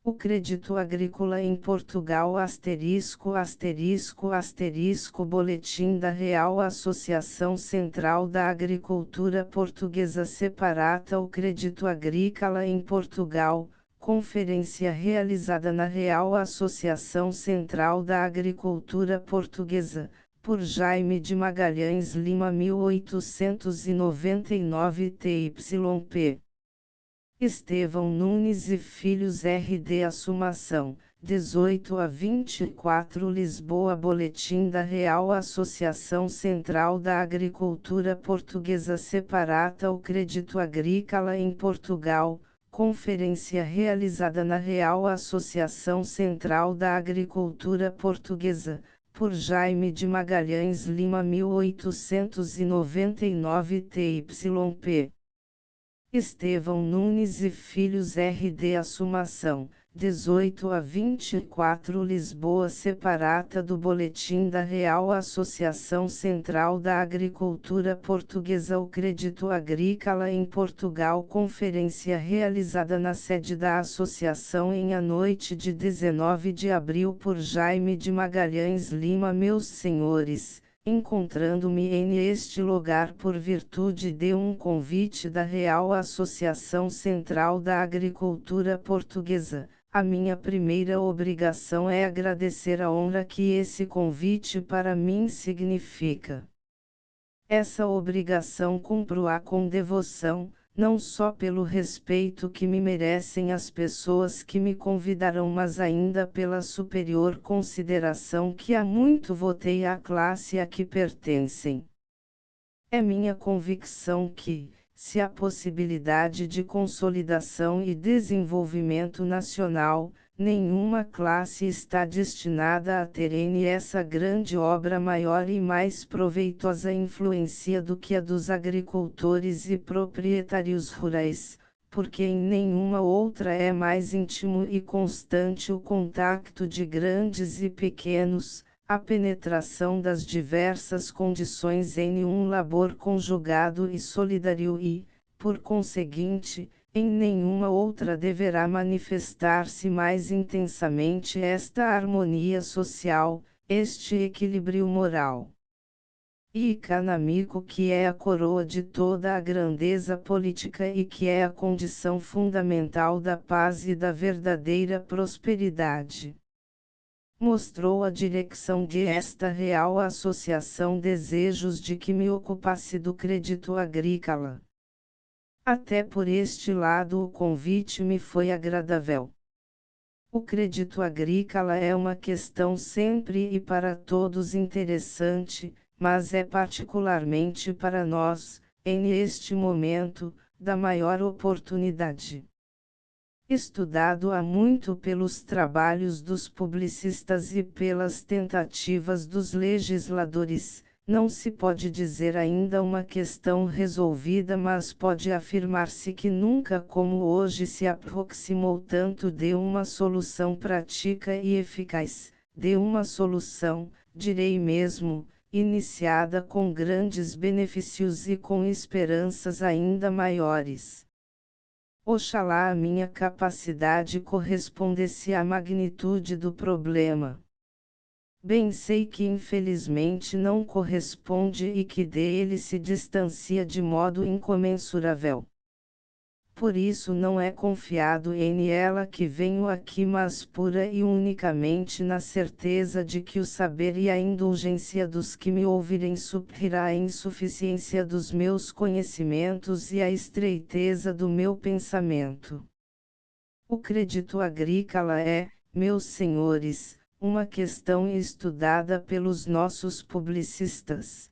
O crédito agrícola em Portugal ***** Boletim da Real Associação Central da Agricultura Portuguesa separata o crédito agrícola em Portugal, conferência realizada na Real Associação Central da Agricultura Portuguesa, por Jaime de Magalhães Lima 1899 TYP. Estevão Nunes e Filhos RD Assumação, 18 a 24 Lisboa Boletim da Real Associação Central da Agricultura Portuguesa separata o crédito agrícola em Portugal, conferência realizada na Real Associação Central da Agricultura Portuguesa, por Jaime de Magalhães Lima 1899 TYP. Estevão Nunes e Filhos RD Assumação, 18 a 24 Lisboa separata do Boletim da Real Associação Central da Agricultura Portuguesa. O crédito agrícola em Portugal. Conferência realizada na sede da Associação em a noite de 19 de abril por Jaime de Magalhães Lima. Meus senhores, encontrando-me neste lugar por virtude de um convite da Real Associação Central da Agricultura Portuguesa, a minha primeira obrigação é agradecer a honra que esse convite para mim significa. Essa obrigação cumpro-a com devoção, não só pelo respeito que me merecem as pessoas que me convidaram, mas ainda pela superior consideração que há muito votei à classe a que pertencem. É minha convicção que, se a possibilidade de consolidação e desenvolvimento nacional, nenhuma classe está destinada a ter essa grande obra maior e mais proveitosa influência do que a dos agricultores e proprietários rurais, porque em nenhuma outra é mais íntimo e constante o contacto de grandes e pequenos, a penetração das diversas condições em um labor conjugado e solidário e, por conseguinte, em nenhuma outra deverá manifestar-se mais intensamente esta harmonia social, este equilíbrio moral e econômico que é a coroa de toda a grandeza política e que é a condição fundamental da paz e da verdadeira prosperidade. Mostrou a direção de esta Real Associação desejos de que me ocupasse do crédito agrícola. Até por este lado o convite me foi agradável. O crédito agrícola é uma questão sempre e para todos interessante, mas é particularmente para nós, neste momento, da maior oportunidade. Estudado há muito pelos trabalhos dos publicistas e pelas tentativas dos legisladores, não se pode dizer ainda uma questão resolvida, mas pode afirmar-se que nunca como hoje se aproximou tanto de uma solução prática e eficaz, de uma solução, direi mesmo, iniciada com grandes benefícios e com esperanças ainda maiores. Oxalá a minha capacidade correspondesse à magnitude do problema. Bem sei que infelizmente não corresponde e que dele se distancia de modo incomensurável. Por isso não é confiado em ela que venho aqui, mas pura e unicamente na certeza de que o saber e a indulgência dos que me ouvirem suprirá a insuficiência dos meus conhecimentos e a estreiteza do meu pensamento. O crédito agrícola é, meus senhores, uma questão estudada pelos nossos publicistas.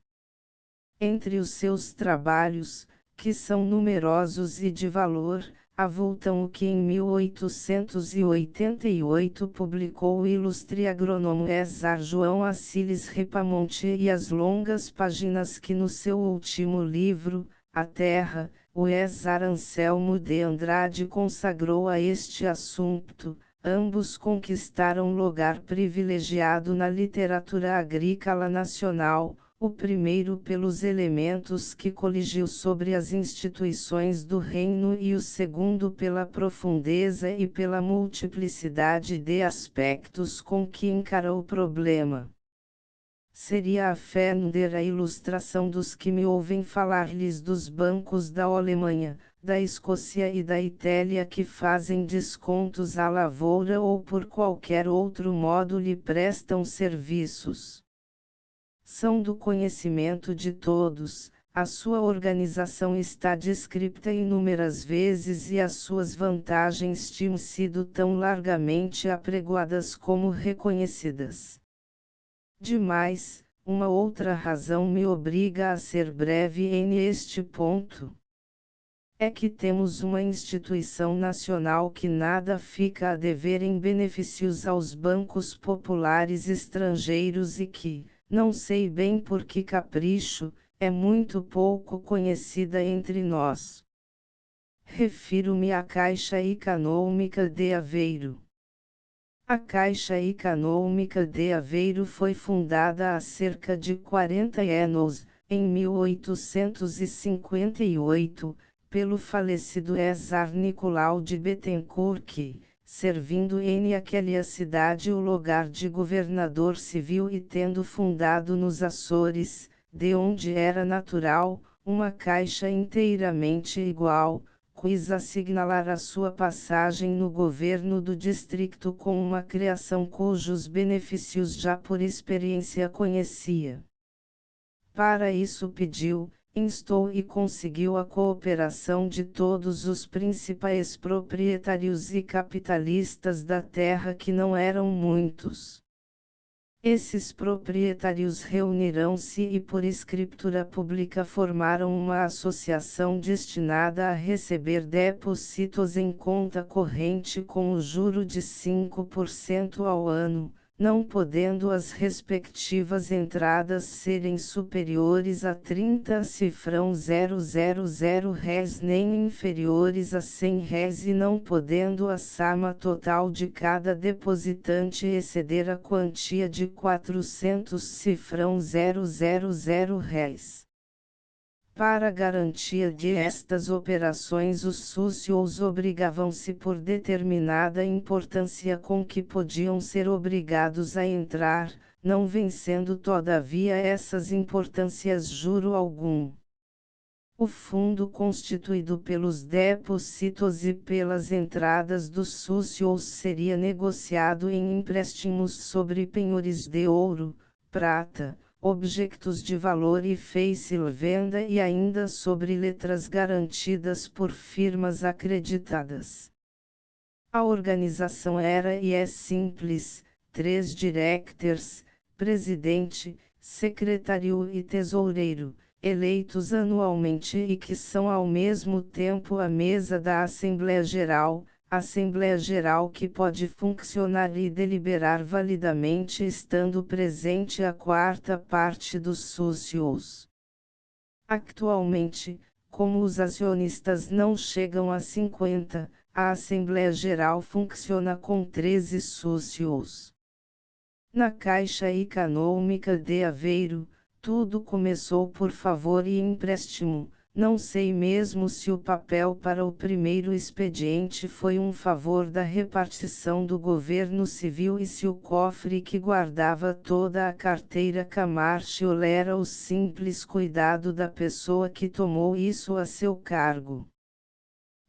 Entre os seus trabalhos, que são numerosos e de valor, avultam o que em 1888 publicou o ilustre agrônomo César João Aciles Ripamonte e as longas páginas que no seu último livro, A Terra, o César Anselmo de Andrade consagrou a este assunto. Ambos conquistaram lugar privilegiado na literatura agrícola nacional, o primeiro pelos elementos que coligiu sobre as instituições do reino e o segundo pela profundeza e pela multiplicidade de aspectos com que encara o problema. Seria a Fender a ilustração dos que me ouvem falar-lhes dos bancos da Alemanha, da Escócia e da Itália que fazem descontos à lavoura ou por qualquer outro modo lhe prestam serviços. São do conhecimento de todos, a sua organização está descrita inúmeras vezes e as suas vantagens tinham sido tão largamente apregoadas como reconhecidas. Demais, uma outra razão me obriga a ser breve neste ponto. É que temos uma instituição nacional que nada fica a dever em benefícios aos bancos populares estrangeiros e que, não sei bem por que capricho, é muito pouco conhecida entre nós. Refiro-me à Caixa Econômica de Aveiro. A Caixa Econômica de Aveiro foi fundada há cerca de 40 anos, em 1858, pelo falecido czar Nicolau de Bettencourt que, servindo naquela cidade o lugar de governador civil e tendo fundado nos Açores, de onde era natural, uma caixa inteiramente igual, quis assinalar a sua passagem no governo do distrito com uma criação cujos benefícios já por experiência conhecia. Para isso pediu, instou e conseguiu a cooperação de todos os principais proprietários e capitalistas da terra que não eram muitos. Esses proprietários reuniram-se e por escritura pública formaram uma associação destinada a receber depósitos em conta corrente com o juro de 5% ao ano, não podendo as respectivas entradas serem superiores a 30.000 réis nem inferiores a 100 réis e não podendo a soma total de cada depositante exceder a quantia de 400.000 réis. Para garantia de estas operações os súcios obrigavam-se por determinada importância com que podiam ser obrigados a entrar, não vencendo todavia essas importâncias juro algum. O fundo constituído pelos depósitos e pelas entradas dos súcios seria negociado em empréstimos sobre penhores de ouro, prata, objetos de valor e feice-venda e ainda sobre letras garantidas por firmas acreditadas. A organização era e é simples, 3 directors, presidente, secretário e tesoureiro, eleitos anualmente e que são ao mesmo tempo a mesa da Assembleia Geral que pode funcionar e deliberar validamente estando presente a quarta parte dos súcios. Atualmente, como os acionistas não chegam a 50, a Assembleia Geral funciona com 13 súcios. Na Caixa Econômica de Aveiro, tudo começou por favor e empréstimo. Não sei mesmo se o papel para o primeiro expediente foi um favor da repartição do governo civil e se o cofre que guardava toda a carteira comercial era o simples cuidado da pessoa que tomou isso a seu cargo.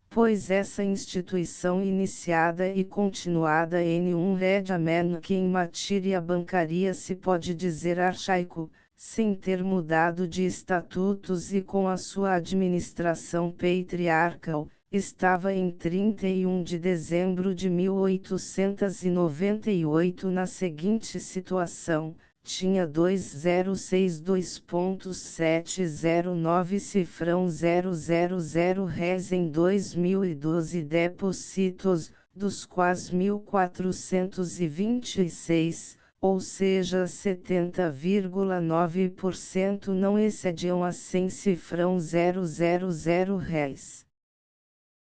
Pois essa instituição iniciada e continuada em um regime que em matéria bancária se pode dizer arcaico, sem ter mudado de estatutos e com a sua administração patriarcal, estava em 31 de dezembro de 1898 na seguinte situação: tinha 2062.709 réis em 2012 depósitos, dos quais 1.426, ou seja 70,9% não excediam a 100.000 réis.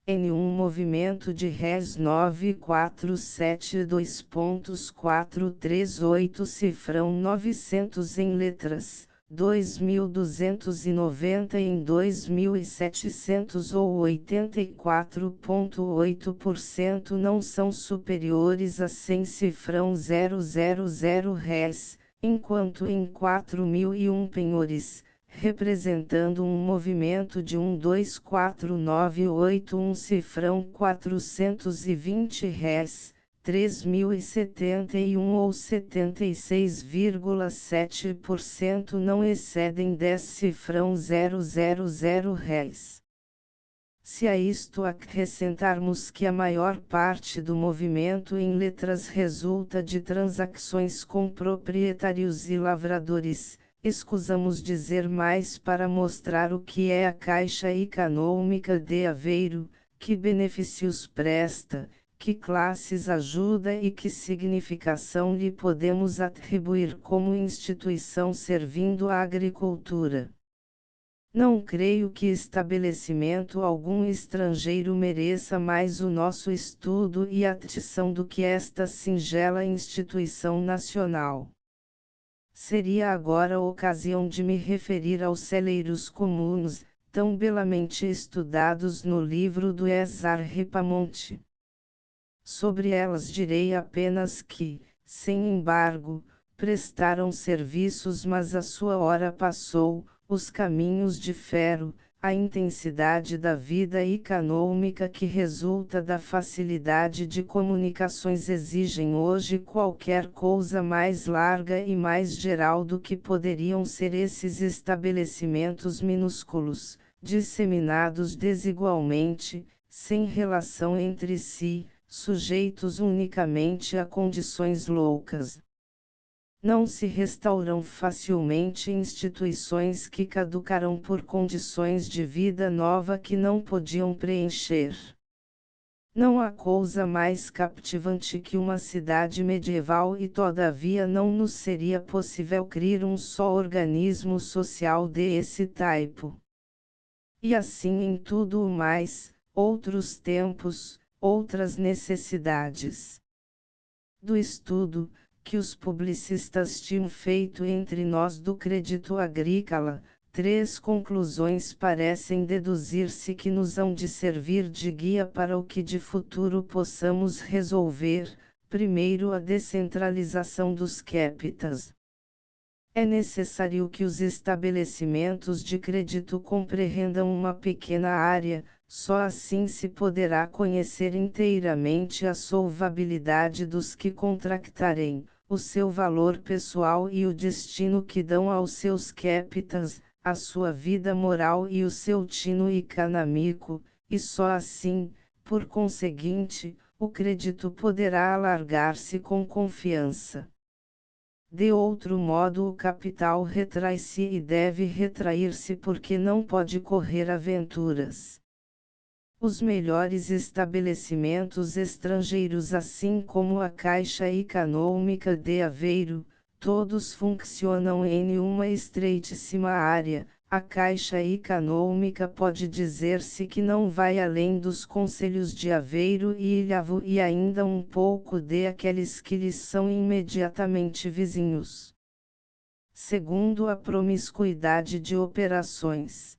Em um movimento de réis 9472.438 cifrão 900 em letras, 2.290 em 2.700 ou 84,8% não são superiores a 100 cifrão 000 réis, enquanto em 4.001 penhores, representando um movimento de 12498 cifrão 420 réis, 3.071 ou 76,7% não excedem 10 cifrão 000 réis. Se a isto acrescentarmos que a maior parte do movimento em letras resulta de transações com proprietários e lavradores, escusamos dizer mais para mostrar o que é a Caixa Econômica de Aveiro, que benefícios presta, que classes ajuda e que significação lhe podemos atribuir como instituição servindo à agricultura. Não creio que estabelecimento algum estrangeiro mereça mais o nosso estudo e atenção do que esta singela instituição nacional. Seria agora a ocasião de me referir aos celeiros comuns, tão belamente estudados no livro do César Ripamonte. Sobre elas direi apenas que, sem embargo, prestaram serviços, mas a sua hora passou. Os caminhos de ferro, a intensidade da vida econômica que resulta da facilidade de comunicações exigem hoje qualquer coisa mais larga e mais geral do que poderiam ser esses estabelecimentos minúsculos, disseminados desigualmente, sem relação entre si, sujeitos unicamente a condições loucas. Não se restauram facilmente instituições que caducaram por condições de vida nova que não podiam preencher. Não há coisa mais captivante que uma cidade medieval e todavia não nos seria possível criar um só organismo social desse tipo. E assim em tudo o mais, outros tempos, outras necessidades. Do estudo que os publicistas tinham feito entre nós do crédito agrícola, 3 conclusões parecem deduzir-se que nos hão de servir de guia para o que de futuro possamos resolver. Primeiro, a descentralização dos capitais. É necessário que os estabelecimentos de crédito compreendam uma pequena área, só assim se poderá conhecer inteiramente a solvabilidade dos que contractarem, o seu valor pessoal e o destino que dão aos seus capitais, a sua vida moral e o seu tino econômico, e só assim, por conseguinte, o crédito poderá alargar-se com confiança. De outro modo, o capital retrai-se e deve retrair-se porque não pode correr aventuras. Os melhores estabelecimentos estrangeiros, assim como a Caixa Econômica de Aveiro, todos funcionam em uma estreitíssima área. A Caixa Econômica pode dizer-se que não vai além dos concelhos de Aveiro e Ilhavo e ainda um pouco de aqueles que lhes são imediatamente vizinhos. Segundo, a promiscuidade de operações.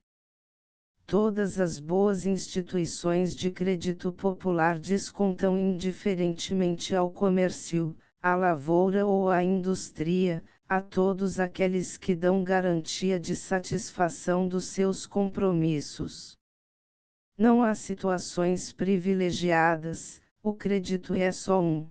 Todas as boas instituições de crédito popular descontam indiferentemente ao comércio, à lavoura ou à indústria, a todos aqueles que dão garantia de satisfação dos seus compromissos. Não há situações privilegiadas, o crédito é só um.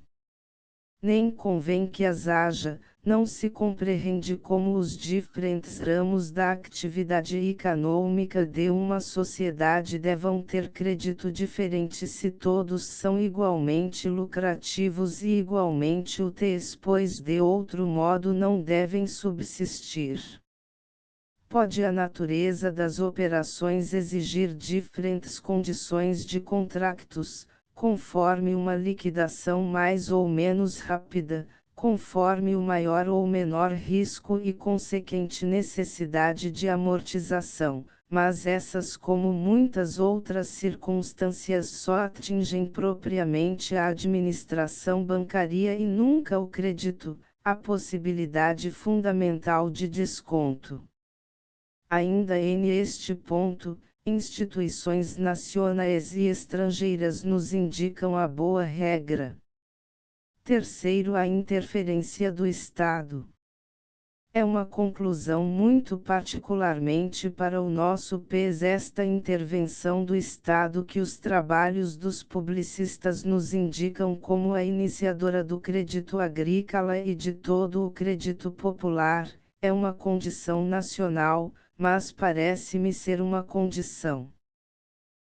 Nem convém que as haja, não se compreende como os diferentes ramos da atividade econômica de uma sociedade devam ter crédito diferente se todos são igualmente lucrativos e igualmente úteis, pois de outro modo não devem subsistir. Pode a natureza das operações exigir diferentes condições de contratos, conforme uma liquidação mais ou menos rápida, conforme o maior ou menor risco e consequente necessidade de amortização, mas essas, como muitas outras circunstâncias, só atingem propriamente a administração bancária e nunca o crédito. a possibilidade fundamental de desconto. Ainda neste ponto, instituições nacionais e estrangeiras nos indicam a boa regra. Terceiro, a interferência do Estado. É uma conclusão muito particularmente para o nosso país esta intervenção do Estado que os trabalhos dos publicistas nos indicam como a iniciadora do crédito agrícola e de todo o crédito popular, é uma condição nacional, mas parece-me ser uma condição.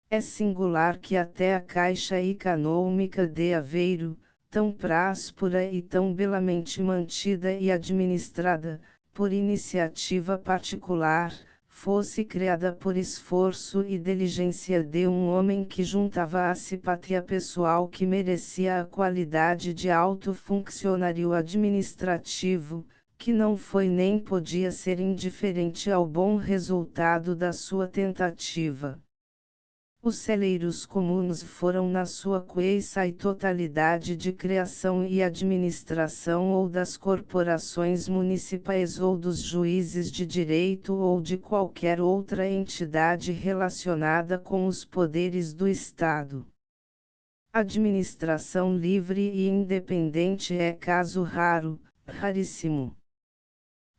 É singular que até a Caixa Econômica de Aveiro, tão próspera e tão belamente mantida e administrada, por iniciativa particular, fosse criada por esforço e diligência de um homem que juntava a simpatia pessoal que merecia a qualidade de alto funcionário administrativo, que não foi nem podia ser indiferente ao bom resultado da sua tentativa. Os celeiros comuns foram na sua quase totalidade de criação e administração ou das corporações municipais ou dos juízes de direito ou de qualquer outra entidade relacionada com os poderes do Estado. Administração livre e independente é caso raro, raríssimo.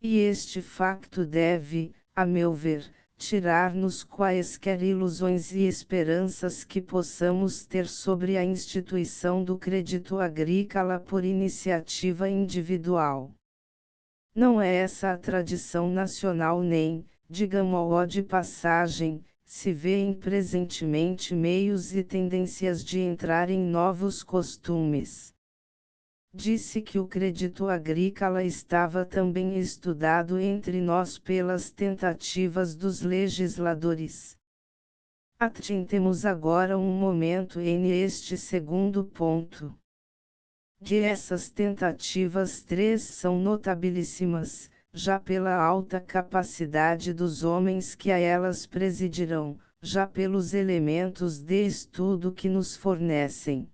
E este facto deve, a meu ver, tirar-nos quaisquer ilusões e esperanças que possamos ter sobre a instituição do crédito agrícola por iniciativa individual. Não é essa a tradição nacional nem, digamos-o de passagem, se vêem presentemente meios e tendências de entrar em novos costumes. Disse que o crédito agrícola estava também estudado entre nós pelas tentativas dos legisladores. Atentemos agora um momento neste segundo ponto. De essas tentativas, 3 são notabilíssimas, já pela alta capacidade dos homens que a elas presidirão, já pelos elementos de estudo que nos fornecem.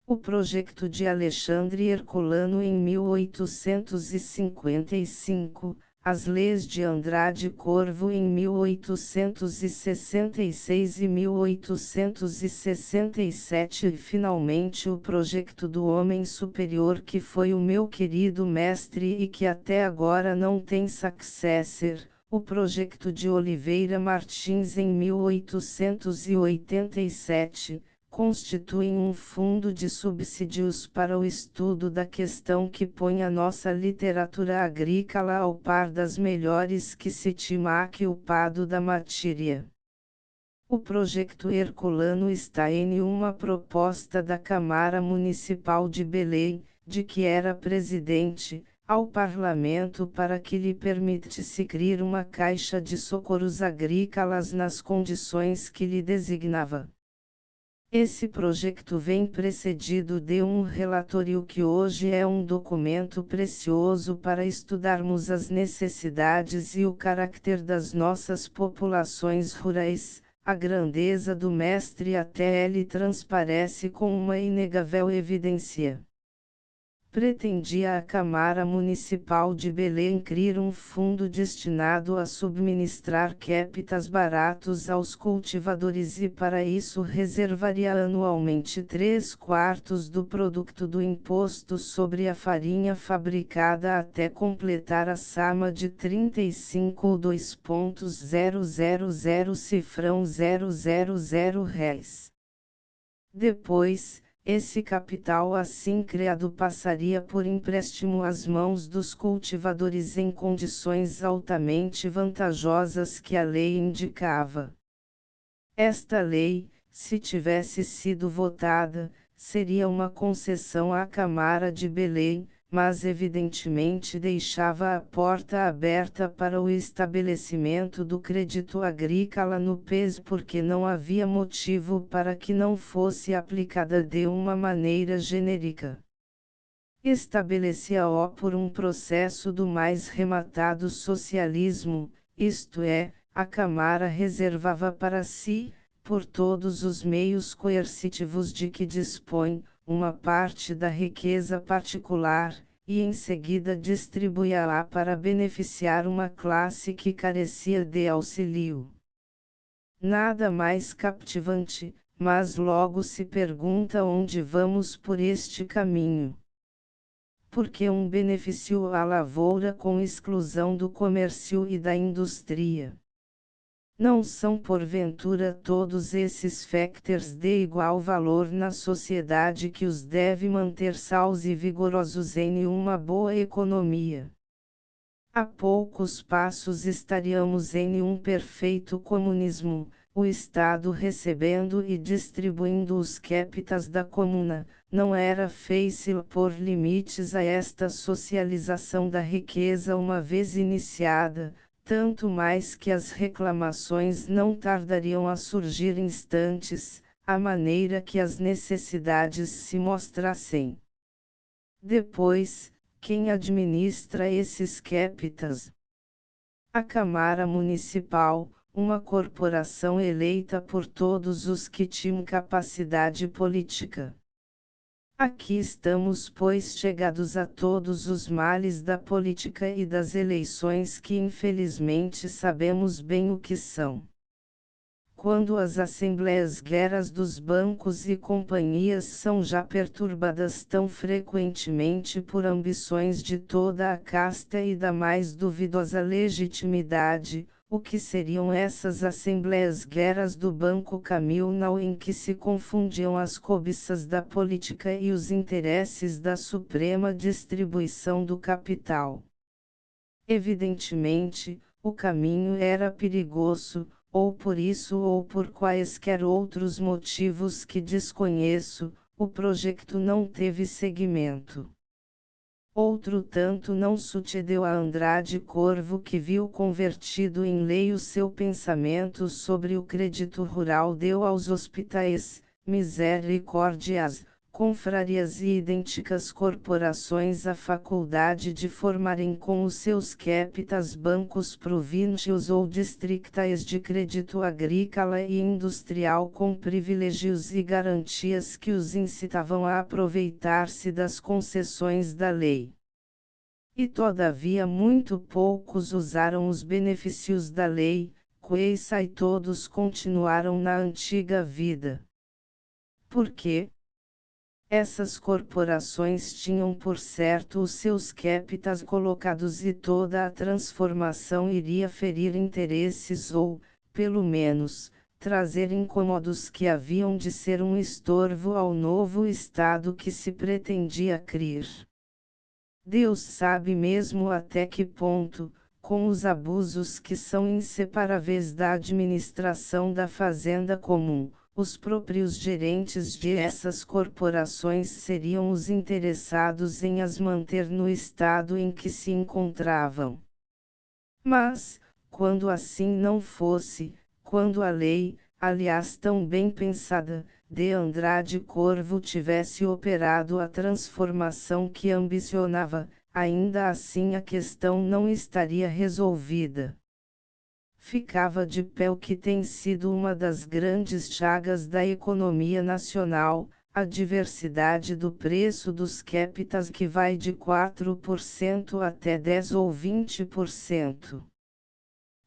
O projeto de Alexandre Herculano em 1855, as leis de Andrade Corvo em 1866 e 1867 e finalmente o projeto do homem superior que foi o meu querido mestre e que até agora não tem successor, o projeto de Oliveira Martins em 1887, constituem um fundo de subsídios para o estudo da questão que põe a nossa literatura agrícola ao par das melhores que se tinha ocupado da matéria. O projeto Herculano está em uma proposta da Câmara Municipal de Belém, de que era presidente, ao Parlamento para que lhe permitisse criar uma caixa de socorros agrícolas nas condições que lhe designava. Esse projeto vem precedido de um relatório que hoje é um documento precioso para estudarmos as necessidades e o caráter das nossas populações rurais. A grandeza do mestre até ele transparece com uma inegável evidência. Pretendia a Câmara Municipal de Belém criar um fundo destinado a subministrar capitais baratos aos cultivadores e para isso reservaria anualmente 3/4 do produto do imposto sobre a farinha fabricada até completar a soma de 35,2.000 cifrão 000 réis. Depois, esse capital assim criado passaria por empréstimo às mãos dos cultivadores em condições altamente vantajosas que a lei indicava. Esta lei, se tivesse sido votada, seria uma concessão à Câmara de Belém, mas evidentemente deixava a porta aberta para o estabelecimento do crédito agrícola no país porque não havia motivo para que não fosse aplicada de uma maneira genérica. Estabelecia-o por um processo do mais rematado socialismo, isto é, a Câmara reservava para si, por todos os meios coercitivos de que dispõe, uma parte da riqueza particular, e em seguida distribuía-a para beneficiar uma classe que carecia de auxílio. Nada mais captivante, mas logo se pergunta onde vamos por este caminho. Porque um benefício à lavoura com exclusão do comércio e da indústria? Não são porventura todos esses factors de igual valor na sociedade que os deve manter sãos e vigorosos em uma boa economia? A poucos passos estaríamos em um perfeito comunismo, o Estado recebendo e distribuindo os capitais da comuna. Não era fácil pôr limites a esta socialização da riqueza uma vez iniciada, tanto mais que as reclamações não tardariam a surgir instantes, à maneira que as necessidades se mostrassem. Depois, quem administra esses capitais? A Câmara Municipal, uma corporação eleita por todos os que tinham capacidade política. Aqui estamos, pois, chegados a todos os males da política e das eleições que infelizmente sabemos bem o que são. Quando as assembleias guerras dos bancos e companhias são já perturbadas tão frequentemente por ambições de toda a casta e da mais duvidosa legitimidade, o que seriam essas assembleias guerras do banco communal em que se confundiam as cobiças da política e os interesses da suprema distribuição do capital? Evidentemente, o caminho era perigoso, ou por isso ou por quaisquer outros motivos que desconheço, o projeto não teve seguimento. Outro tanto não sucedeu a Andrade Corvo, que viu convertido em lei o seu pensamento sobre o crédito rural, deu aos hospitais, misericórdias, confrarias e idênticas corporações a faculdade de formarem com os seus capitais bancos províncios ou distritais de crédito agrícola e industrial com privilégios e garantias que os incitavam a aproveitar-se das concessões da lei. E todavia muito poucos usaram os benefícios da lei, quais todos continuaram na antiga vida. Por quê? Essas corporações tinham por certo os seus capitais colocados e toda a transformação iria ferir interesses ou, pelo menos, trazer incômodos que haviam de ser um estorvo ao novo Estado que se pretendia criar. Deus sabe mesmo até que ponto, com os abusos que são inseparáveis da administração da fazenda comum, os próprios gerentes de essas corporações seriam os interessados em as manter no estado em que se encontravam. Mas, quando assim não fosse, quando a lei, aliás tão bem pensada, de Andrade Corvo tivesse operado a transformação que ambicionava, ainda assim a questão não estaria resolvida. Ficava de pé o que tem sido uma das grandes chagas da economia nacional, a diversidade do preço dos capitais que vai de 4% até 10 ou 20%.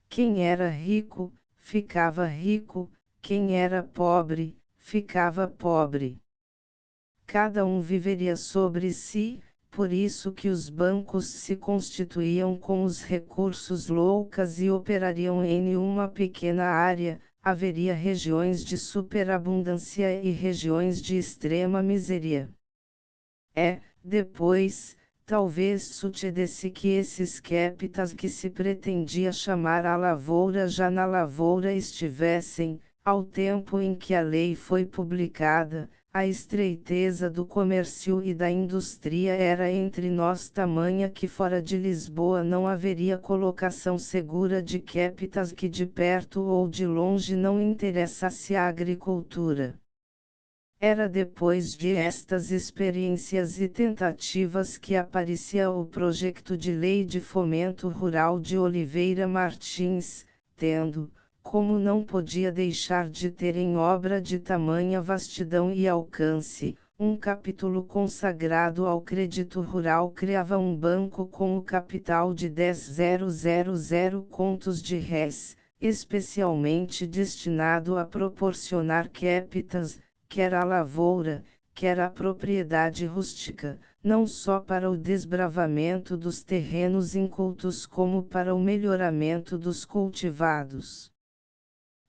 Quem era rico, ficava rico, quem era pobre, ficava pobre. Cada um viveria sobre si. Por isso que os bancos se constituíam com os recursos loucas e operariam em uma pequena área, haveria regiões de superabundância e regiões de extrema miséria. Depois, talvez sucedesse que esses capitais que se pretendia chamar a lavoura já na lavoura estivessem, ao tempo em que a lei foi publicada, a estreiteza do comércio e da indústria era entre nós tamanha que fora de Lisboa não haveria colocação segura de capitais que de perto ou de longe não interessasse à agricultura. Era depois de estas experiências e tentativas que aparecia o projeto de lei de fomento rural de Oliveira Martins, tendo, como não podia deixar de ter em obra de tamanha vastidão e alcance, Um capítulo consagrado ao crédito rural criava um banco com o capital de 10.000 contos de réis, especialmente destinado a proporcionar capitas, quer à lavoura, quer à propriedade rústica, não só para o desbravamento dos terrenos incultos como para o melhoramento dos cultivados.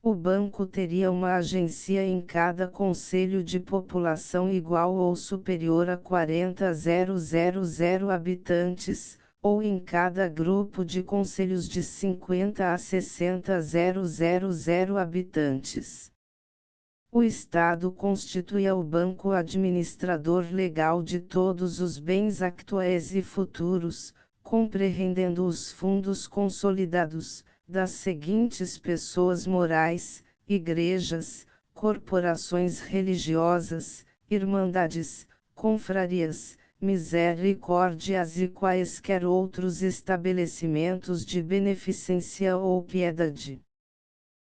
O banco teria uma agência em cada concelho de população igual ou superior a 40.000 habitantes, ou em cada grupo de concelhos de 50 a 60.000 habitantes. O Estado constituía o banco administrador legal de todos os bens atuais e futuros, compreendendo os fundos consolidados das seguintes pessoas morais, igrejas, corporações religiosas, irmandades, confrarias, misericórdias e quaisquer outros estabelecimentos de beneficência ou piedade.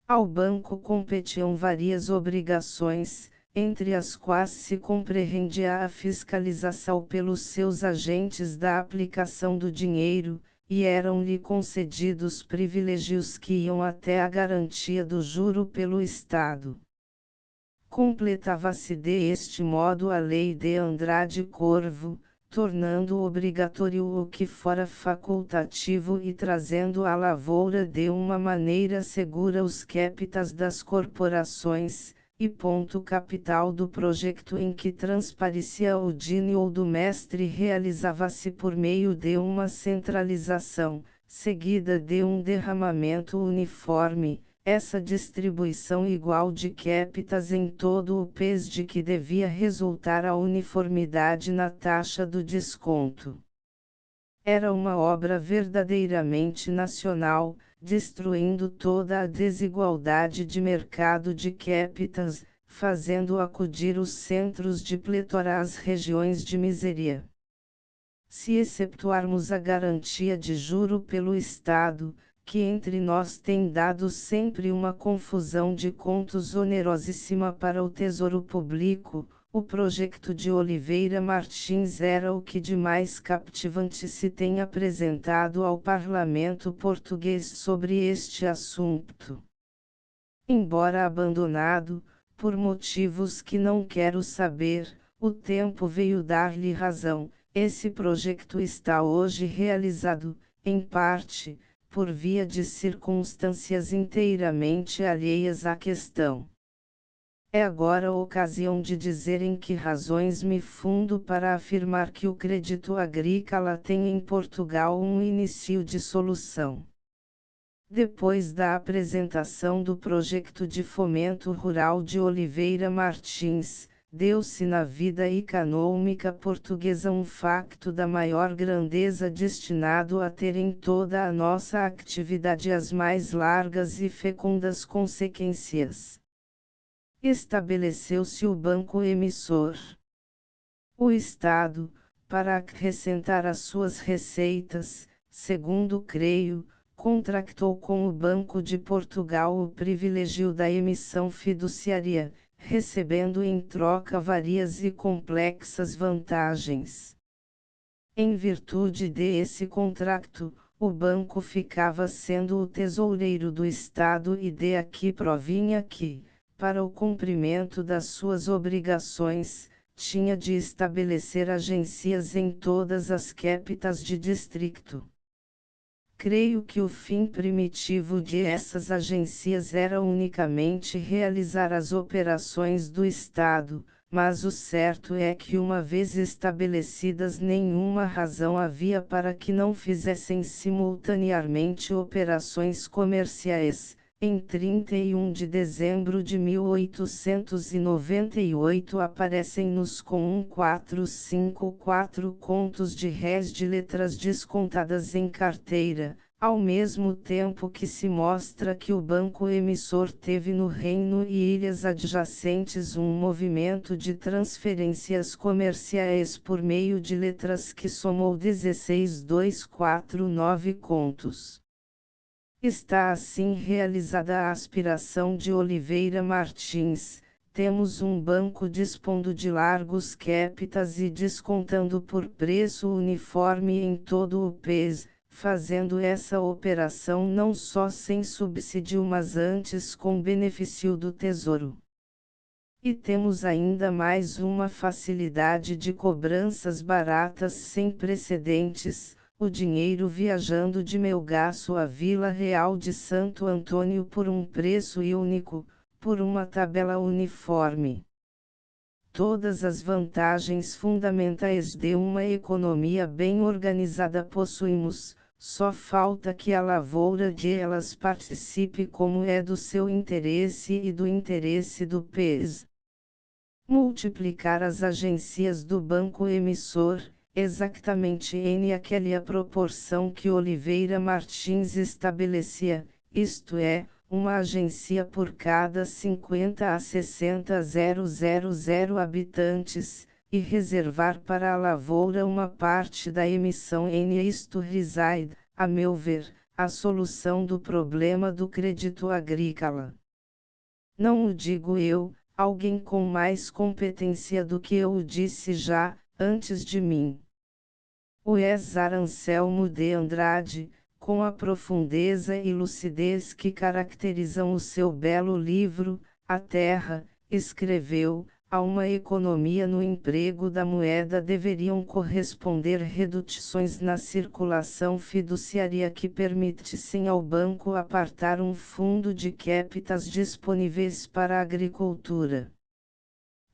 Ao banco competiam várias obrigações, entre as quais se compreendia a fiscalização pelos seus agentes da aplicação do dinheiro, e eram-lhe concedidos privilégios que iam até a garantia do juro pelo Estado. Completava-se deste modo a Lei de Andrade Corvo, tornando obrigatório o que fora facultativo e trazendo à lavoura de uma maneira segura os capitais das corporações, e ponto capital do projeto em que transparecia o dinheiro do mestre realizava-se por meio de uma centralização, seguida de um derramamento uniforme, essa distribuição igual de capitais em todo o país de que devia resultar a uniformidade na taxa do desconto. Era uma obra verdadeiramente nacional, destruindo toda a desigualdade de mercado de capitais, fazendo acudir os centros de pletora às regiões de miséria. Se exceptuarmos a garantia de juro pelo Estado, que entre nós tem dado sempre uma confusão de contos onerosíssima para o Tesouro Público, o projeto de Oliveira Martins era o que de mais captivante se tem apresentado ao parlamento português sobre este assunto. Embora abandonado, por motivos que não quero saber, o tempo veio dar-lhe razão, esse projeto está hoje realizado, em parte, por via de circunstâncias inteiramente alheias à questão. É agora a ocasião de dizer em que razões me fundo para afirmar que o crédito agrícola tem em Portugal um início de solução. Depois da apresentação do projeto de fomento rural de Oliveira Martins, deu-se na vida econômica portuguesa um facto da maior grandeza destinado a ter em toda a nossa atividade as mais largas e fecundas consequências. Estabeleceu-se o banco emissor. O Estado, para acrescentar às suas receitas, segundo creio, contractou com o Banco de Portugal o privilégio da emissão fiduciária, recebendo em troca várias e complexas vantagens. Em virtude desse contrato, o banco ficava sendo o tesoureiro do Estado e de aqui provinha que, para o cumprimento das suas obrigações, tinha de estabelecer agências em todas as capitais de distrito. Creio que o fim primitivo de essas agências era unicamente realizar as operações do Estado, mas o certo é que uma vez estabelecidas nenhuma razão havia para que não fizessem simultaneamente operações comerciais. Em 31 de dezembro de 1898 aparecem-nos com 1454 contos de réis de letras descontadas em carteira, ao mesmo tempo que se mostra que o banco emissor teve no Reino e ilhas adjacentes um movimento de transferências comerciais por meio de letras que somou 16.249 contos. Está assim realizada a aspiração de Oliveira Martins, temos um banco dispondo de largos capitas e descontando por preço uniforme em todo o país, fazendo essa operação não só sem subsídio mas antes com benefício do Tesouro. E temos ainda mais uma facilidade de cobranças baratas sem precedentes, o dinheiro viajando de Melgaço à Vila Real de Santo Antônio por um preço único, por uma tabela uniforme. Todas as vantagens fundamentais de uma economia bem organizada possuímos, só falta que a lavoura de elas participe como é do seu interesse e do interesse do país. Multiplicar as agências do banco emissor, exatamente em aquela proporção que Oliveira Martins estabelecia, isto é, uma agência por cada 50 a 60.000 habitantes, e reservar para a lavoura uma parte da emissão em isto reside, a meu ver, a solução do problema do crédito agrícola. Não o digo eu, alguém com mais competência do que eu o disse já, antes de mim. O ex-Anselmo de Andrade, com a profundeza e lucidez que caracterizam o seu belo livro, A Terra, escreveu: a uma economia no emprego da moeda deveriam corresponder reduções na circulação fiduciária que permitissem ao banco apartar um fundo de capitais disponíveis para a agricultura.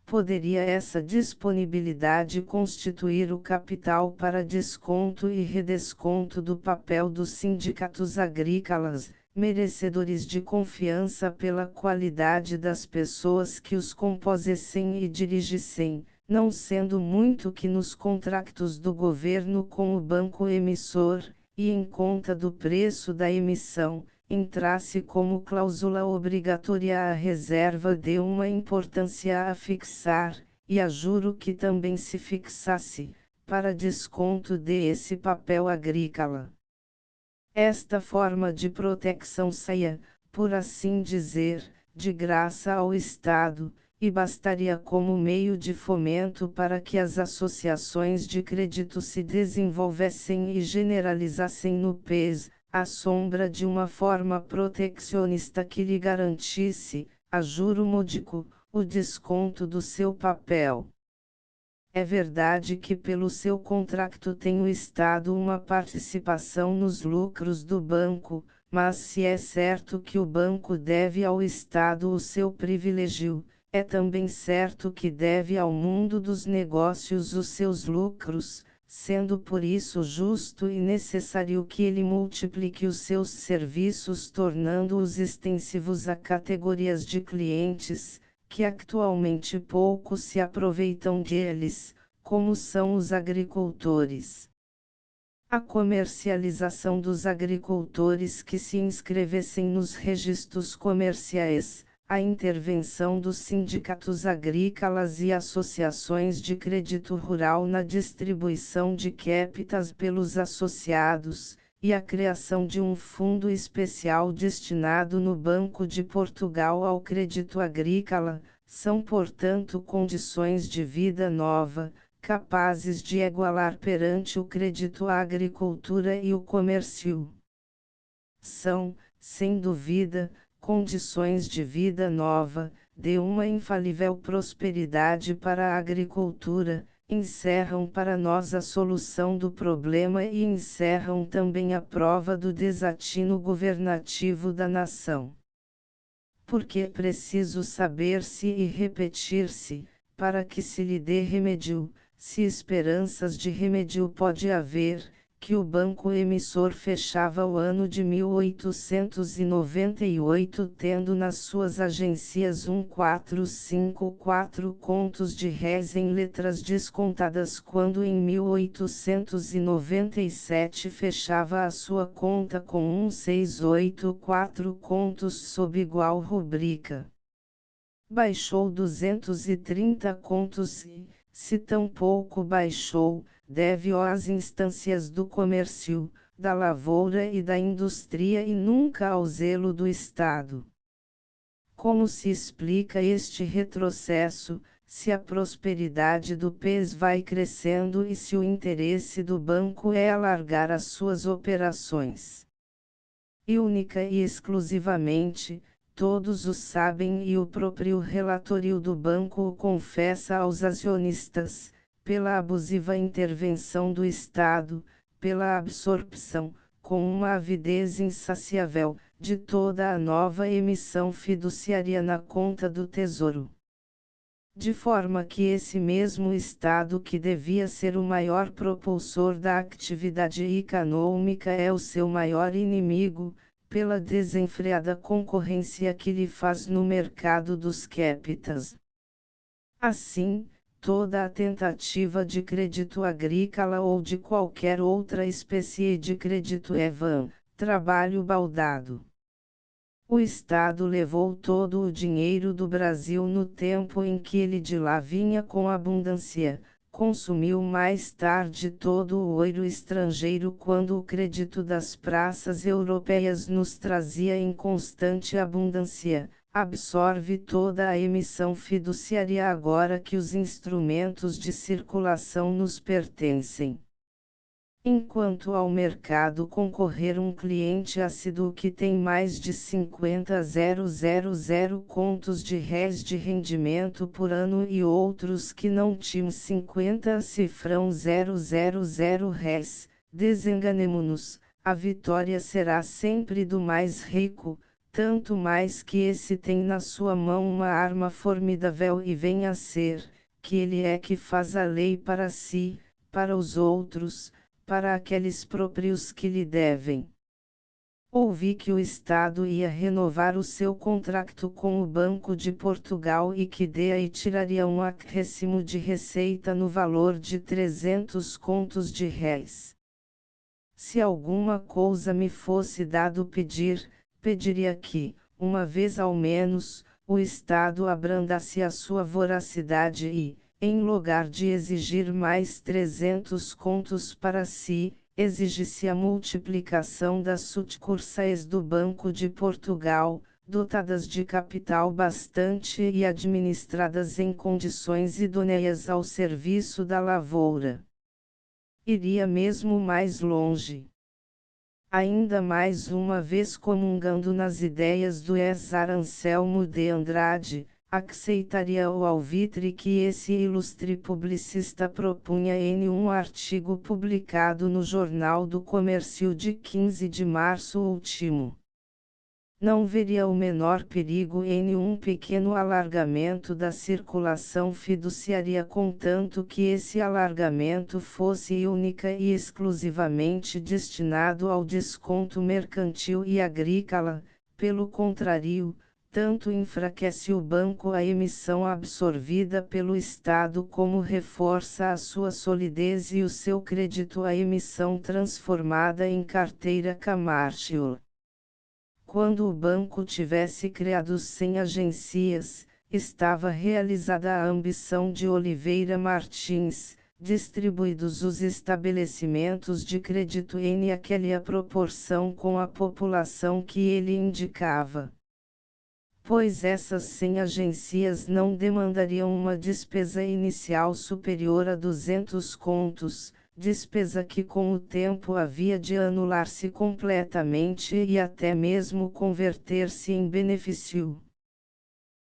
Poderia essa disponibilidade constituir o capital para desconto e redesconto do papel dos sindicatos agrícolas, merecedores de confiança pela qualidade das pessoas que os compusessem e dirigissem, não sendo muito que nos contratos do governo com o banco emissor, e em conta do preço da emissão, entrasse como cláusula obrigatória a reserva de uma importância a fixar, e a juro que também se fixasse, para desconto de esse papel agrícola. Esta forma de proteção saia, por assim dizer, de graça ao Estado, e bastaria como meio de fomento para que as associações de crédito se desenvolvessem e generalizassem no país, à sombra de uma forma protecionista que lhe garantisse, a juro módico, o desconto do seu papel. É verdade que pelo seu contrato tem o Estado uma participação nos lucros do banco, mas se é certo que o banco deve ao Estado o seu privilégio, é também certo que deve ao mundo dos negócios os seus lucros, sendo por isso justo e necessário que ele multiplique os seus serviços tornando-os extensivos a categorias de clientes, que atualmente pouco se aproveitam deles, como são os agricultores. A comercialização dos agricultores que se inscrevessem nos registros comerciais, a intervenção dos sindicatos agrícolas e associações de crédito rural na distribuição de capitais pelos associados, e a criação de um fundo especial destinado no Banco de Portugal ao crédito agrícola, são portanto condições de vida nova, capazes de igualar perante o crédito à agricultura e o comércio. São, sem dúvida, condições de vida nova, de uma infalível prosperidade para a agricultura, encerram para nós a solução do problema e encerram também a prova do desatino governativo da nação. Porque é preciso saber-se e repetir-se, para que se lhe dê remédio, se esperanças de remédio pode haver, que o banco emissor fechava o ano de 1898 tendo nas suas agências 1454 contos de réis em letras descontadas quando em 1897 fechava a sua conta com 1684 contos sob igual rubrica. Baixou 230 contos e, se tão pouco baixou, deve-o às instâncias do comércio, da lavoura e da indústria e nunca ao zelo do Estado. Como se explica este retrocesso, se a prosperidade do país vai crescendo e se o interesse do banco é alargar as suas operações? E única e exclusivamente, todos o sabem e o próprio relatório do banco o confessa aos acionistas, pela abusiva intervenção do Estado, pela absorção, com uma avidez insaciável, de toda a nova emissão fiduciária na conta do Tesouro. De forma que esse mesmo Estado que devia ser o maior propulsor da atividade econômica é o seu maior inimigo, pela desenfreada concorrência que lhe faz no mercado dos capitais. Assim, toda a tentativa de crédito agrícola ou de qualquer outra espécie de crédito é vã, trabalho baldado. O Estado levou todo o dinheiro do Brasil no tempo em que ele de lá vinha com abundância, consumiu mais tarde todo o ouro estrangeiro quando o crédito das praças europeias nos trazia em constante abundância, absorve toda a emissão fiduciária agora que os instrumentos de circulação nos pertencem. Enquanto ao mercado concorrer um cliente assíduo que tem mais de 50.000 contos de réis de rendimento por ano e outros que não tinham 50.000 réis, desenganemo-nos, a vitória será sempre do mais rico, tanto mais que esse tem na sua mão uma arma formidável e vem a ser, que ele é que faz a lei para si, para os outros, para aqueles próprios que lhe devem. Ouvi que o Estado ia renovar o seu contrato com o Banco de Portugal e que daí tiraria um acréscimo de receita no valor de 300 contos de réis. Se alguma coisa me fosse dado pedir, pediria que, uma vez ao menos, o Estado abrandasse a sua voracidade e, em lugar de exigir mais 300 contos para si, exigisse a multiplicação das sucursais do Banco de Portugal, dotadas de capital bastante e administradas em condições idôneas ao serviço da lavoura. Iria mesmo mais longe. Ainda mais uma vez comungando nas ideias do ex Anselmo de Andrade, aceitaria o alvitre que esse ilustre publicista propunha em um artigo publicado no Jornal do Comércio de 15 de março último. Não veria o menor perigo em um pequeno alargamento da circulação fiduciária, contanto que esse alargamento fosse única e exclusivamente destinado ao desconto mercantil e agrícola. Pelo contrário, tanto enfraquece o banco a emissão absorvida pelo Estado como reforça a sua solidez e o seu crédito à emissão transformada em carteira comercial. Quando o banco tivesse criado 100 agências, estava realizada a ambição de Oliveira Martins, distribuídos os estabelecimentos de crédito em aquela proporção com a população que ele indicava. Pois essas 100 agências não demandariam uma despesa inicial superior a 200 contos, despesa que com o tempo havia de anular-se completamente e até mesmo converter-se em benefício.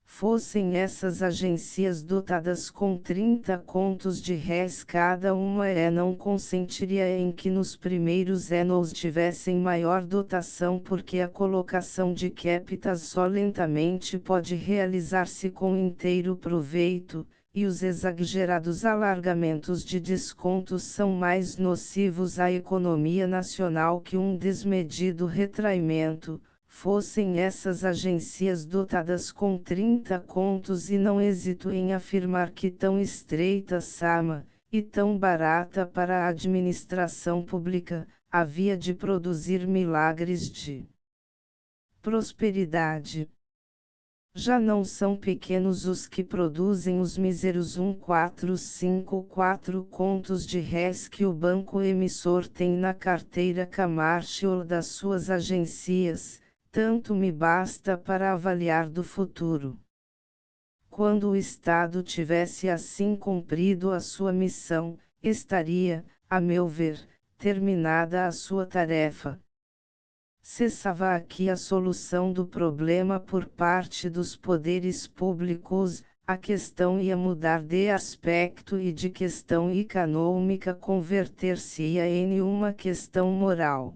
Fossem essas agências dotadas com 30 contos de réis cada uma, não consentiria em que nos primeiros anos tivessem maior dotação, porque a colocação de capitais só lentamente pode realizar-se com inteiro proveito, e os exagerados alargamentos de descontos são mais nocivos à economia nacional que um desmedido retraimento. Fossem essas agências dotadas com 30 contos, e não hesito em afirmar que tão estreita sama, e tão barata para a administração pública, havia de produzir milagres de prosperidade. Já não são pequenos os que produzem os míseros 1,454 contos de réis que o banco emissor tem na carteira comercial das suas agências, tanto me basta para avaliar do futuro. Quando o Estado tivesse assim cumprido a sua missão, estaria, a meu ver, terminada a sua tarefa. Cessava aqui a solução do problema por parte dos poderes públicos, a questão ia mudar de aspecto e de questão econômica converter-se-ia em uma questão moral.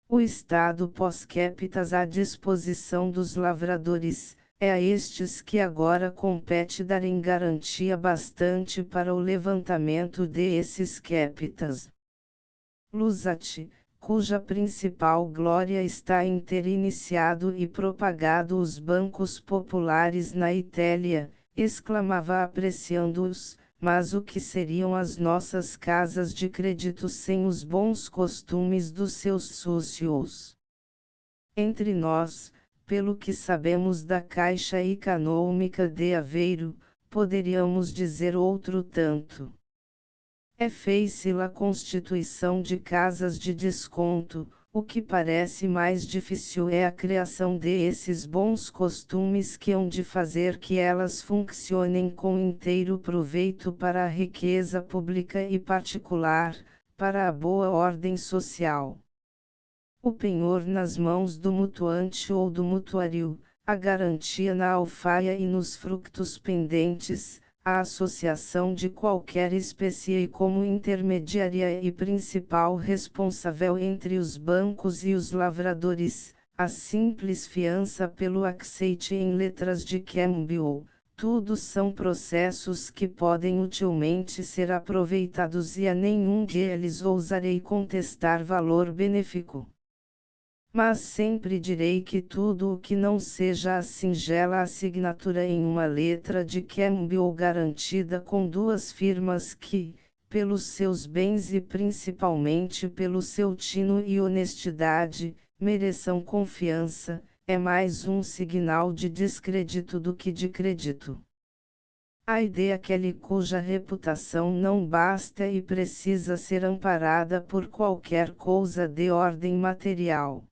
O Estado pós-capitas à disposição dos lavradores, é a estes que agora compete darem garantia bastante para o levantamento de esses capitas. Lusat, cuja principal glória está em ter iniciado e propagado os bancos populares na Itália, exclamava apreciando-os, mas o que seriam as nossas casas de crédito sem os bons costumes dos seus sócios? Entre nós, pelo que sabemos da Caixa Econômica de Aveiro, poderíamos dizer outro tanto. Fez-se a constituição de casas de desconto, o que parece mais difícil é a criação de esses bons costumes que hão de fazer que elas funcionem com inteiro proveito para a riqueza pública e particular, para a boa ordem social. O penhor nas mãos do mutuante ou do mutuário, a garantia na alfaia e nos frutos pendentes, a associação de qualquer espécie e como intermediária e principal responsável entre os bancos e os lavradores, a simples fiança pelo aceite em letras de câmbio, tudo são processos que podem utilmente ser aproveitados e a nenhum deles ousarei contestar valor benéfico. Mas sempre direi que tudo o que não seja a singela assinatura em uma letra de câmbio garantida com duas firmas que, pelos seus bens e principalmente pelo seu tino e honestidade, mereçam confiança, é mais um sinal de descrédito do que de crédito. A ideia aquele cuja reputação não basta e precisa ser amparada por qualquer coisa de ordem material.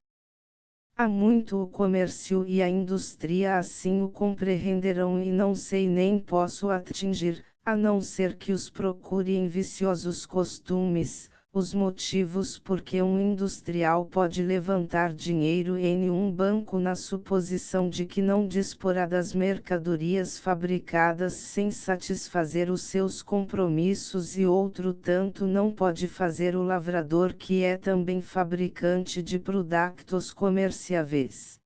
Há muito o comércio e a indústria assim o compreenderão e não sei nem posso atingir, a não ser que os procure em viciosos costumes, os motivos por que um industrial pode levantar dinheiro em um banco na suposição de que não disporá das mercadorias fabricadas sem satisfazer os seus compromissos e outro tanto não pode fazer o lavrador que é também fabricante de produtos comerciáveis.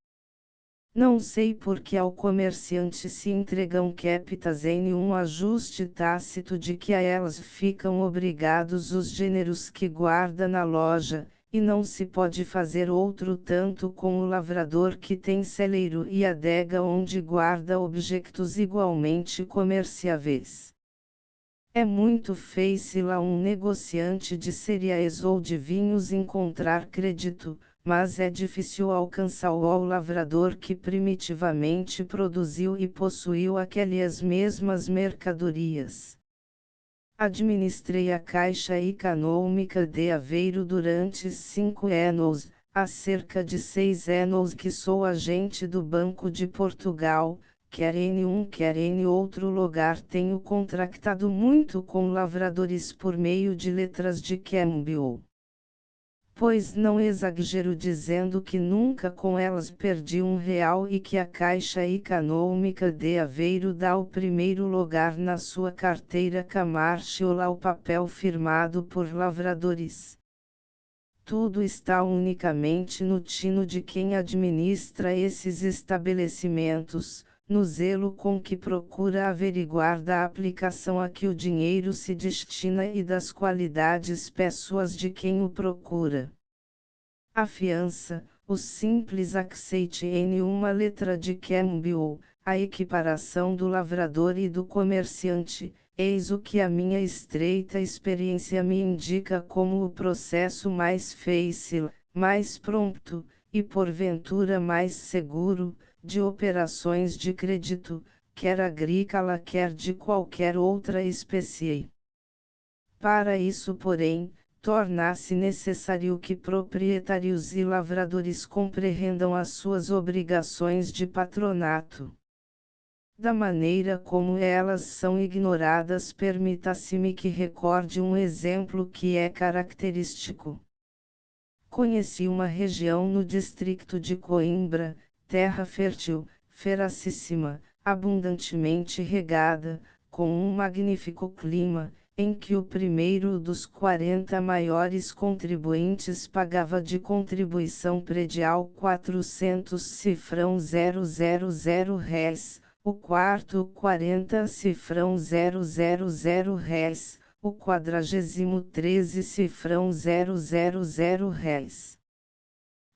Não sei por que ao comerciante se entregam capitas em um ajuste tácito de que a elas ficam obrigados os gêneros que guarda na loja, e não se pode fazer outro tanto com o lavrador que tem celeiro e adega onde guarda objetos igualmente comerciáveis. É muito fácil a um negociante de cereais ou de vinhos encontrar crédito, mas é difícil alcançá-lo ao lavrador que primitivamente produziu e possuiu aquelas mesmas mercadorias. Administrei a Caixa Econômica de Aveiro durante 5 anos, há cerca de 6 anos que sou agente do Banco de Portugal, quer em um quer em outro lugar tenho contractado muito com lavradores por meio de letras de câmbio. Pois não exagero dizendo que nunca com elas perdi R$ 1 e que a Caixa Econômica de Aveiro dá o primeiro lugar na sua carteira comercial ao papel firmado por lavradores. Tudo está unicamente no tino de quem administra esses estabelecimentos, no zelo com que procura averiguar da aplicação a que o dinheiro se destina e das qualidades pessoas de quem o procura. A fiança, o simples aceite em uma letra de câmbio, a equiparação do lavrador e do comerciante, eis o que a minha estreita experiência me indica como o processo mais fácil, mais prompto, e porventura mais seguro, de operações de crédito, quer agrícola quer de qualquer outra espécie. Para isso porém, torna-se necessário que proprietários e lavradores compreendam as suas obrigações de patronato. Da maneira como elas são ignoradas, permita-se-me que recorde um exemplo que é característico. Conheci uma região no distrito de Coimbra, terra fértil, feracíssima, abundantemente regada, com um magnífico clima, em que o primeiro dos 40 maiores contribuintes pagava de contribuição predial 400 cifrão 000 réis, o quarto 40 cifrão 000 réis, o 43º cifrão 000 réis.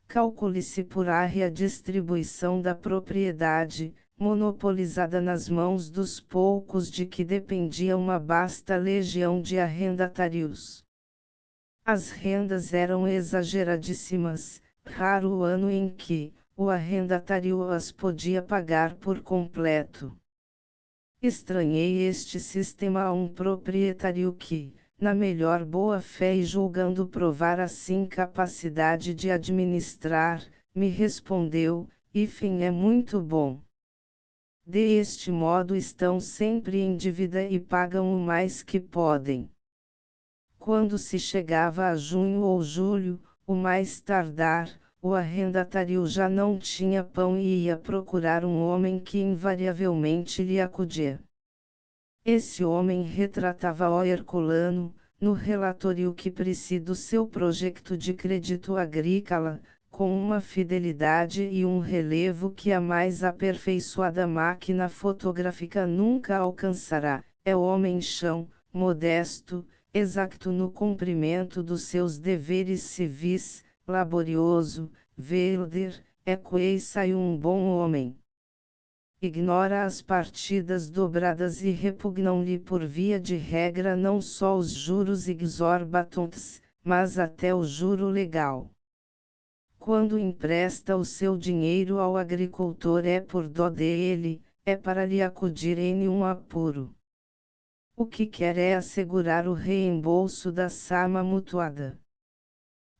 Calcule-se por área a distribuição da propriedade, monopolizada nas mãos dos poucos de que dependia uma vasta legião de arrendatários. As rendas eram exageradíssimas, raro o ano em que o arrendatário as podia pagar por completo. Estranhei este sistema a um proprietário que, na melhor boa-fé e julgando provar assim capacidade de administrar, me respondeu: "Ifem é muito bom. Deste modo estão sempre em dívida e pagam o mais que podem." Quando se chegava a junho ou julho, o mais tardar, o arrendatário já não tinha pão e ia procurar um homem que invariavelmente lhe acudia. Esse homem retratava ao Herculano, no relatório que precede o seu projeto de crédito agrícola, com uma fidelidade e um relevo que a mais aperfeiçoada máquina fotográfica nunca alcançará. É homem-chão, modesto, exato no cumprimento dos seus deveres civis, laborioso, verdadeiro, é queixai um bom homem. Ignora as partidas dobradas e repugnam-lhe por via de regra não só os juros exorbitantes, mas até o juro legal. Quando empresta o seu dinheiro ao agricultor é por dó dele, é para lhe acudir em um apuro. O que quer é assegurar o reembolso da soma mutuada.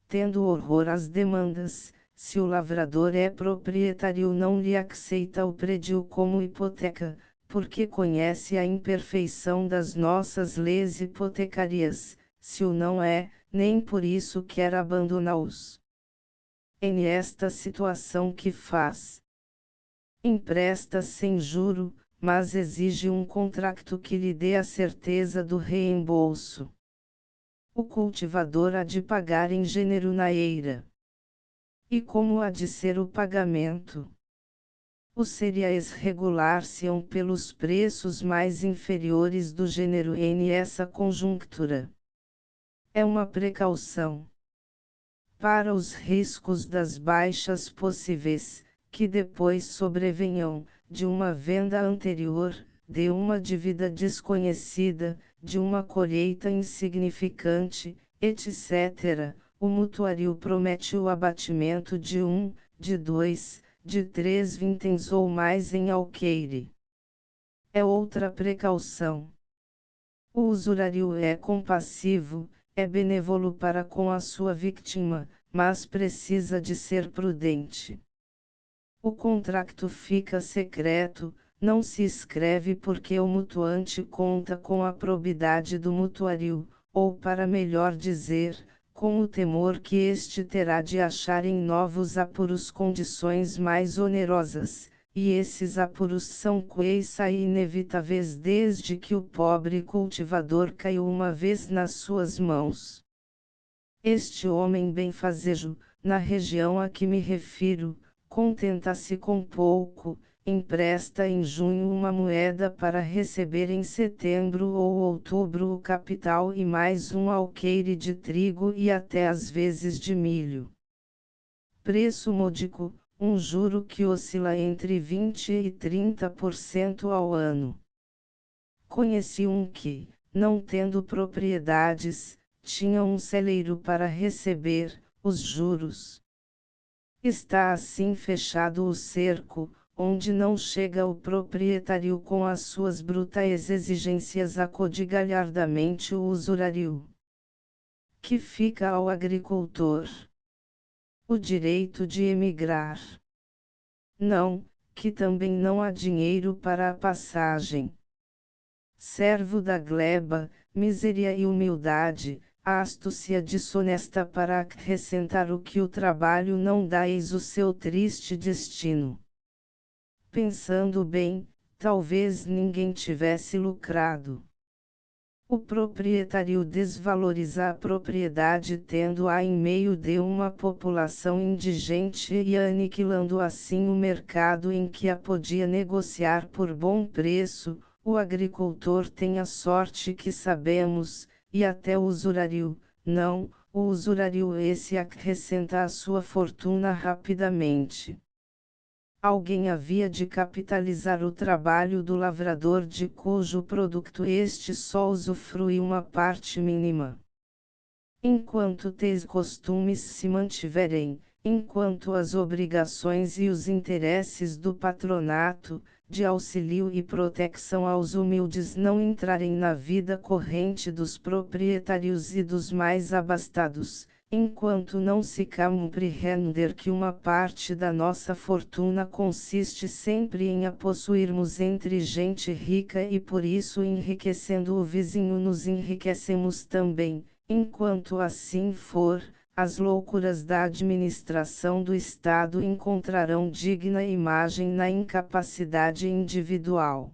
Tendo horror às demandas, se o lavrador é proprietário não lhe aceita o prédio como hipoteca, porque conhece a imperfeição das nossas leis hipotecárias, se o não é, nem por isso quer abandoná-los. Em esta situação que faz? Empresta sem juro, mas exige um contrato que lhe dê a certeza do reembolso. O cultivador há de pagar em gênero na eira. E como há de ser o pagamento? Os cereais regular-se-ão pelos preços mais inferiores do gênero N. Essa conjuntura é uma precaução para os riscos das baixas possíveis, que depois sobrevenham, de uma venda anterior, de uma dívida desconhecida, de uma colheita insignificante, etc. O mutuário promete o abatimento de 1, de 2, de 3 vinténs ou mais em alqueire. É outra precaução. O usurário é compassivo, é benevolo para com a sua vítima, mas precisa de ser prudente. O contrato fica secreto, não se escreve porque o mutuante conta com a probidade do mutuário, ou para melhor dizer, com o temor que este terá de achar em novos apuros condições mais onerosas, e esses apuros são queixai inevitáveis desde que o pobre cultivador caiu uma vez nas suas mãos. Este homem benfazejo, na região a que me refiro, contenta-se com pouco, empresta em junho uma moeda para receber em setembro ou outubro o capital e mais um alqueire de trigo e até às vezes de milho. Preço módico, um juro que oscila entre 20% e 30% ao ano. Conheci um que, não tendo propriedades, tinha um celeiro para receber os juros. Está assim fechado o cerco, onde não chega o proprietário com as suas brutais exigências, acode galhardamente o usurário. que fica ao agricultor? O direito de emigrar. Não, que também não há dinheiro para a passagem. Servo da gleba, miséria e humildade, a astúcia desonesta para acrescentar o que o trabalho não dá, eis o seu triste destino. Pensando bem, talvez ninguém tivesse lucrado. O proprietário desvaloriza a propriedade tendo-a em meio de uma população indigente e aniquilando assim o mercado em que a podia negociar por bom preço. O agricultor tem a sorte que sabemos, e até o usurário, não, o usurário esse acrescenta a sua fortuna rapidamente. Alguém havia de capitalizar o trabalho do lavrador de cujo produto este só usufrui uma parte mínima. Enquanto tais costumes se mantiverem, enquanto as obrigações e os interesses do patronato, de auxílio e proteção aos humildes não entrarem na vida corrente dos proprietários e dos mais abastados, enquanto não se compreender que uma parte da nossa fortuna consiste sempre em a possuirmos entre gente rica e por isso enriquecendo o vizinho nos enriquecemos também, enquanto assim for, as loucuras da administração do Estado encontrarão digna imagem na incapacidade individual.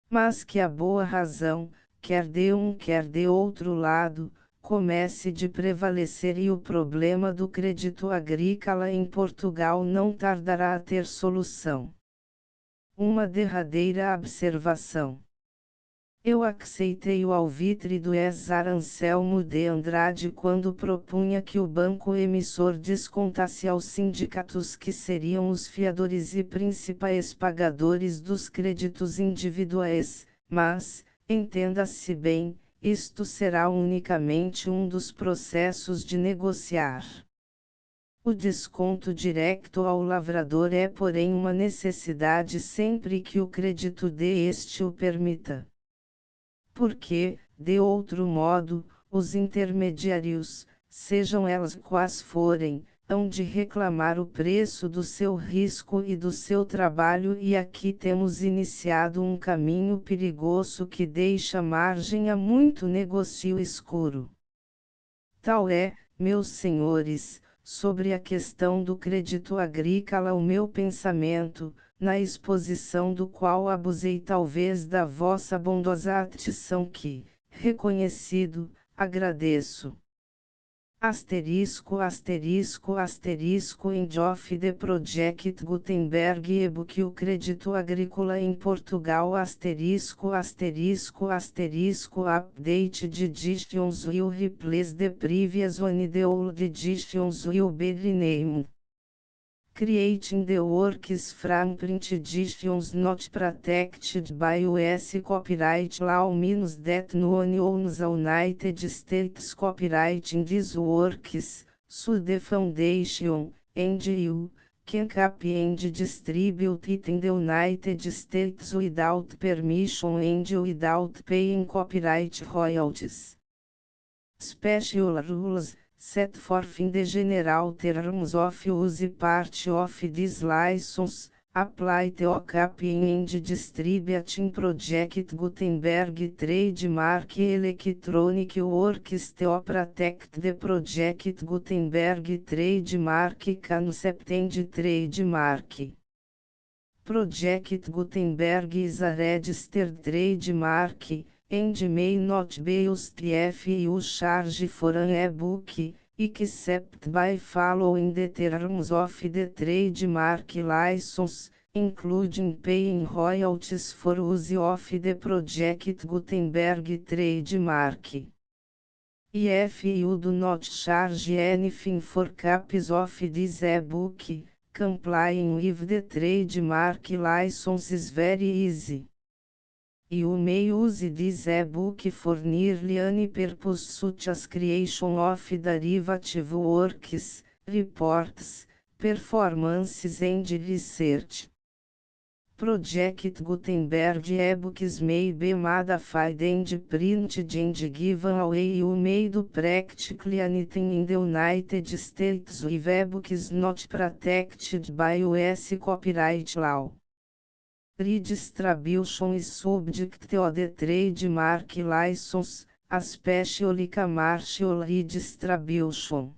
Mas que a boa razão, quer de um quer de outro lado, comece de prevalecer e o problema do crédito agrícola em Portugal não tardará a ter solução. Uma derradeira observação. Eu aceitei o alvitre do ex-Ar Anselmo de Andrade quando propunha que o banco emissor descontasse aos sindicatos que seriam os fiadores e principais pagadores dos créditos individuais, mas, entenda-se bem, isto será unicamente um dos processos de negociar. O desconto direto ao lavrador é porém uma necessidade sempre que o crédito de este o permita. Porque, de outro modo, os intermediários, sejam elas quais forem, hão de reclamar o preço do seu risco e do seu trabalho e aqui temos iniciado um caminho perigoso que deixa margem a muito negócio escuro. Tal é, meus senhores, sobre a questão do crédito agrícola o meu pensamento, na exposição do qual abusei talvez da vossa bondosa atenção que, reconhecido, agradeço. End of the Project Gutenberg e-book O crédito agrícola em Portugal update de editions will replace the previous one the old editions will be renamed. Creating the works from print editions not protected by US copyright law means that no one owns the United States copyright in these works, so the foundation, and you, can copy and distribute it in the United States without permission and without paying copyright royalties. Special rules set forth in the general terms of use part of this license, apply to copying and distributing Project Gutenberg trademark electronic works to protect the Project Gutenberg trademark concept and trademark. Project Gutenberg is a registered trademark, and may not be used if you charge for an e-book, except by following the terms of the trademark license, including paying royalties for use of the Project Gutenberg trademark. If you do not charge anything for copies of this e-book, complying with the trademark license is very easy. You may use this e-book for nearly any purpose such as creation of derivative works, reports, performances and research. Project Gutenberg e-books may be modified and printed and given away. You may do practically anything in the United States with e-books not protected by US copyright law. Redistribution is subject to the trademark license, especially commercial redistribution.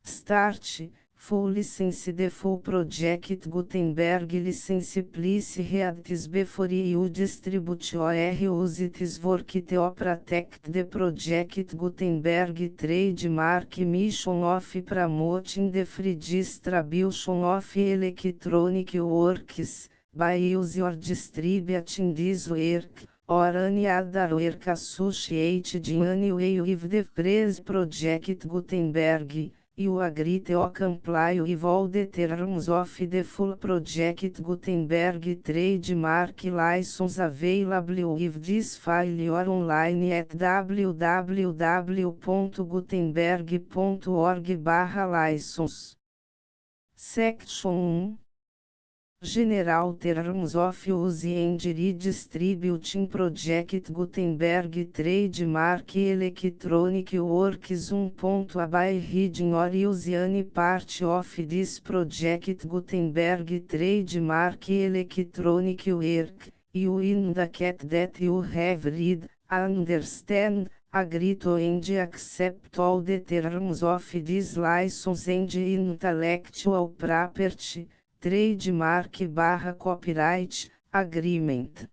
Start. Full license. The full Project Gutenberg license please read this before you distribute or use this work to protect the Project Gutenberg trademark mission of promoting the free distribution of electronic works, by use or distributing this work, or any other work associated in any way with the phrase Project Gutenberg. You agree to comply with all the terms of the full Project Gutenberg trademark license available with this file or online at www.gutenberg.org/license. Section 1. General Terms of Use and Redistributing Project Gutenberg Trademark Electronic Works 1. By reading or using any part of this Project Gutenberg Trademark Electronic Work, you indicate that you have read, understand, agree to and accept all the terms of this license and intellectual property, trademark/copyright, agreement.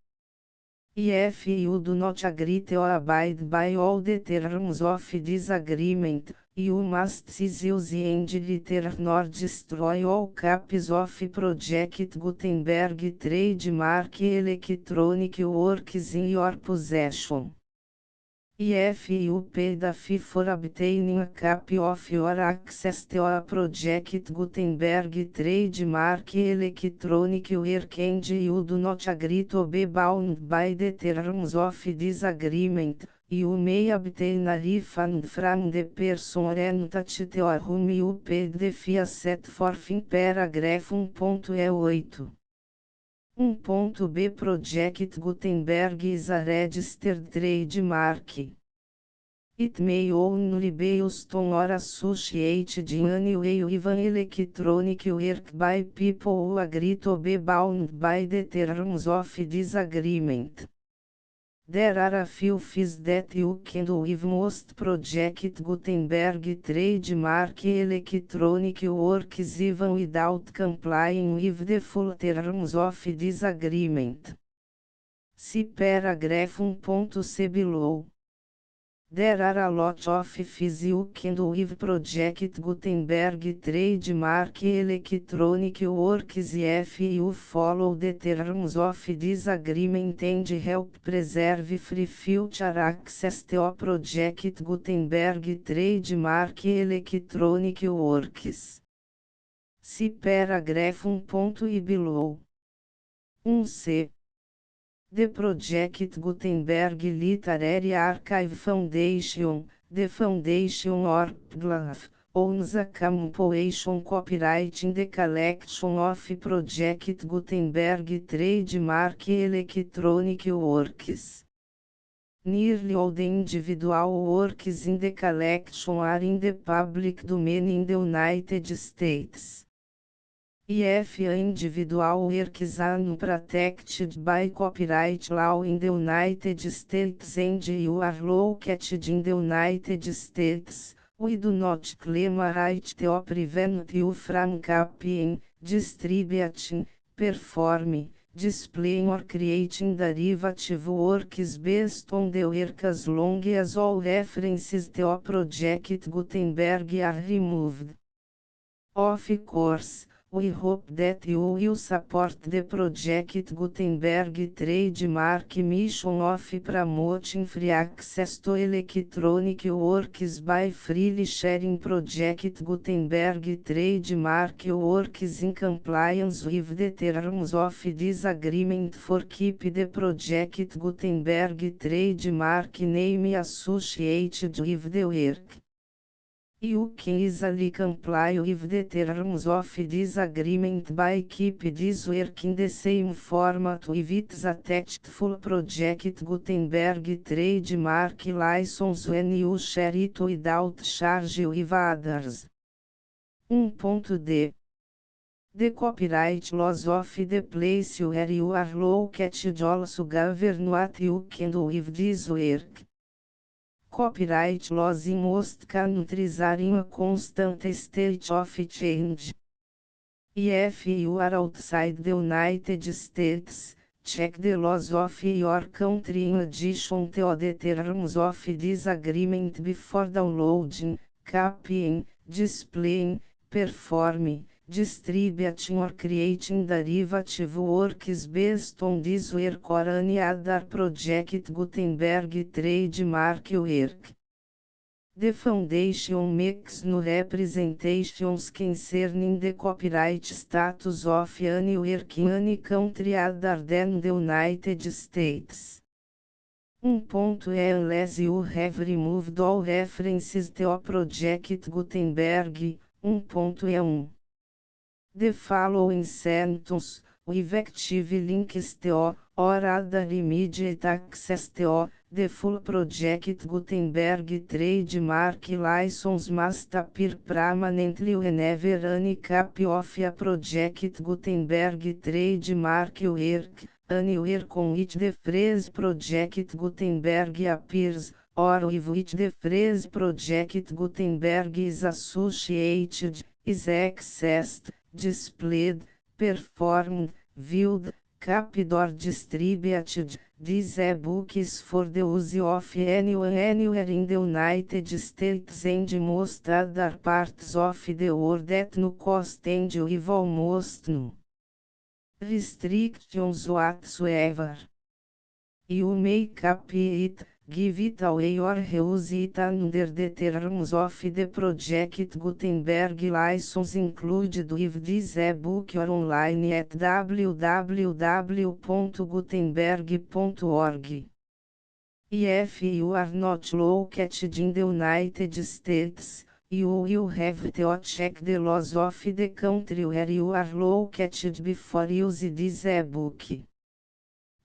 If you do not agree or abide by all the terms of this agreement, you must cease use and return or destroy all copies of Project Gutenberg trademark electronic works in your possession. If you pay the fee for obtaining a copy of your access to a Project Gutenberg trademark electronic work and you do not agree to be bound by the terms of this agreement, you may obtain a refund from the person or entity to whom you paid the fee set forth in paragraph 1.8. 1.b Project Gutenberg is a registered trademark. It may only be used on or associated in any way with an electronic work by people who agree to be bound by the terms of this agreement. There are a few fees that you can do with most Project Gutenberg trademark electronic works even without complying with the full terms of this agreement. See paragraph 1.c below. There are a lot of fees you can do with Project Gutenberg trademark electronic works if you follow the terms of this agreement and help preserve free future access to Project Gutenberg trademark electronic works. See paragraph 1.i below. 1c. The Project Gutenberg Literary Archive Foundation, the foundation or PGLF, owns a compilation copyright in the collection of Project Gutenberg trademark electronic works. Nearly all the individual works in the collection are in the public domain in the United States. If individual works are not protected by copyright law in the United States and you are located in the United States, we do not claim a right to prevent you from copying, distributing, performing, displaying or creating derivative works based on the work as long as all references to Project Gutenberg are removed. Of course, we hope that you will support the Project Gutenberg trademark mission of promoting free access to electronic works by freely sharing Project Gutenberg trademark works in compliance with the terms of this agreement for keep the Project Gutenberg trademark name associated with the work. You can easily comply with the terms of this agreement by keep this work in the same format with its attached full project Gutenberg trademark license when you share it without charge with others. 1.d The copyright laws of the place where you are located also govern what you can do with this work. Copyright laws in most countries are in a constant state of change. If you are outside the United States, check the laws of your country in addition to the terms of this agreement before downloading, copying, displaying, performing, distributing or creating derivative works based on this work or any other project Gutenberg trademark work. The Foundation makes no representations concerning the copyright status of any work in any country other than the United States. 1.e Unless you have removed all references to Project Gutenberg. 1.e1 The following sentence, with active links to, or other immediate access to, the full Project Gutenberg trademark license must appear permanently whenever any copy of a Project Gutenberg trademark work, anywhere con which the phrase Project Gutenberg appears, or with which the phrase Project Gutenberg is associated, is accessed, displayed, performed, viewed, copied or distributed. This ebook is for the use of anyone anywhere in the United States and most other parts of the world at no cost and with almost no restrictions whatsoever. You may copy it, give it away or reuse it under the terms of the Project Gutenberg license included with this ebook or online at www.gutenberg.org. If you are not located in the United States, you will have to check the laws of the country where you are located before use this ebook.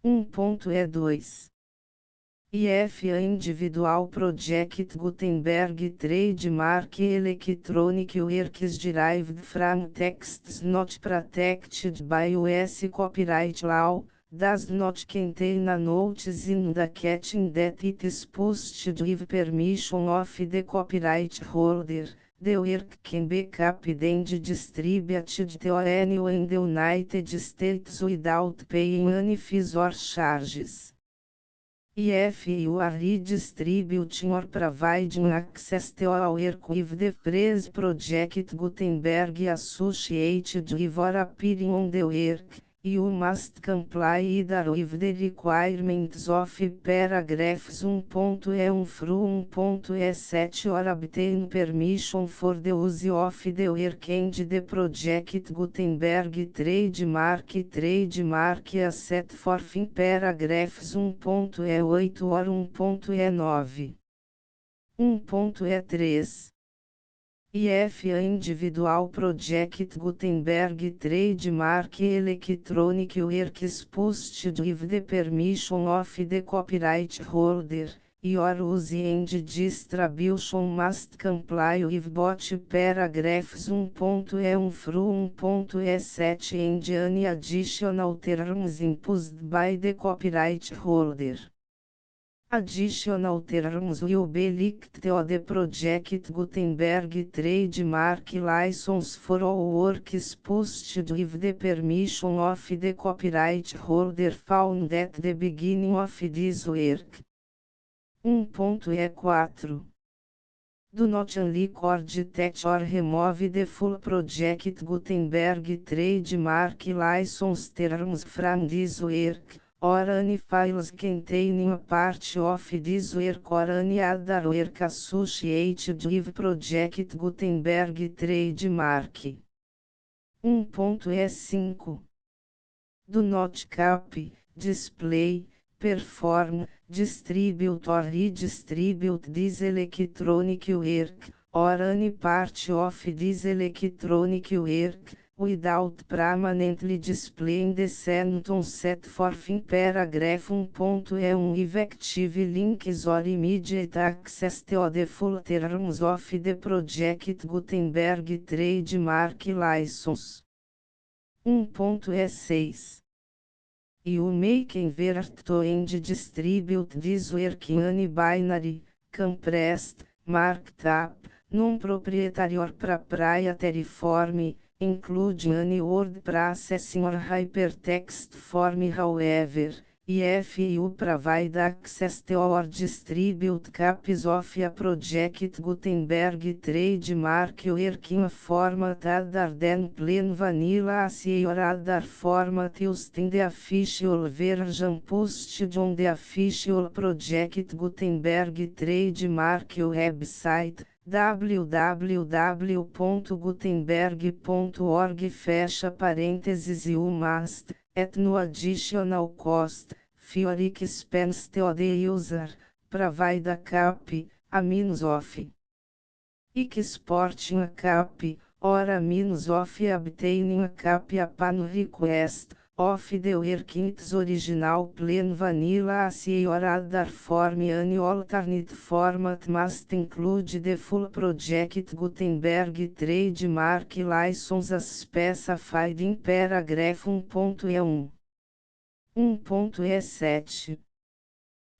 1.e2 If individual Project Gutenberg trademark electronic works derived from texts not protected by US copyright law, does not contain a notice indicating that it is posted with permission of the copyright holder, the work can be copied and distributed to anyone in the United States without paying any fees or charges. If you are redistributing or providing access to a work with the phrase Project Gutenberg associated with or appearing on the work, you must comply either with the requirements of paragraphs 1.e1 through 1.e7 or obtain permission for the use of the work and the Project Gutenberg trademark as set forth in paragraphs 1.e8 or 1.e9. 1.e3 If individual Project Gutenberg trademark electronic works posted with the permission of the copyright holder, your use and distribution must comply with both paragraphs 1.e1 through 1.e7 and any additional terms imposed by the copyright holder. Additional terms will be linked to the Project Gutenberg trademark license for all works posted with the permission of the copyright holder found at the beginning of this work. 1.e4 Do not unrecord that or remove the full Project Gutenberg trademark license terms from this work, or any files containing a part of this work or any other work associated with Project Gutenberg trademark. 1.e5 Do not copy, display, perform, distribute or redistribute this electronic work, or any part of this electronic work, without permanently displaying the sentence set forth in paragraph 1.1 effective links or immediate access to the full terms of the Project Gutenberg trademark license. 1.6 You may convert to and distribute this work in any binary, compressed, marked up, non-proprietary or proprietary form, including any word processing or hypertext form. However, if you provide access to or distribute copies of a Project Gutenberg trademark work in a format other than plain vanilla ASCII or other format used in the official version posted on the official Project Gutenberg trademark website, www.gutenberg.org fecha parênteses you must, at no additional cost, for expense to the user, provide a copy, a means of exporting a copy, or a means of obtaining a copy upon request, of the work in its original plain vanilla ASCII or other form. Any alternate format must include the full Project Gutenberg trademark license as specified in paragraph 1.1. 1.7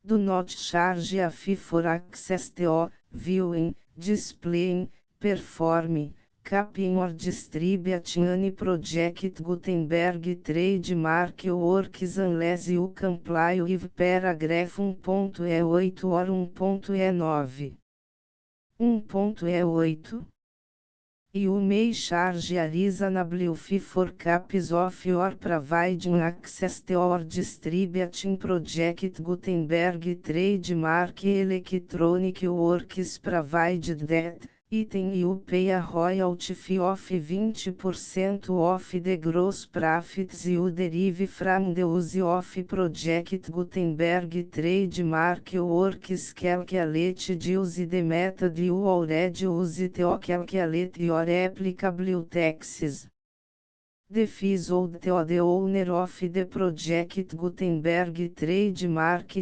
Do not charge a fee for access to, viewing, displaying, performing, copying or distributing any Project Gutenberg trademark works unless you comply with paragraph 1.8 or 1.9. 1.8 You may charge a reasonable fee for copies of your providing access to or distributing Project Gutenberg trademark electronic works provided that, item you pay a royalty fee of 20% of the gross profits you derive from the use of Project Gutenberg trademark works calculated use the method you already use to calculate your applicable taxes. The fees owed to the owner of the Project Gutenberg trademark,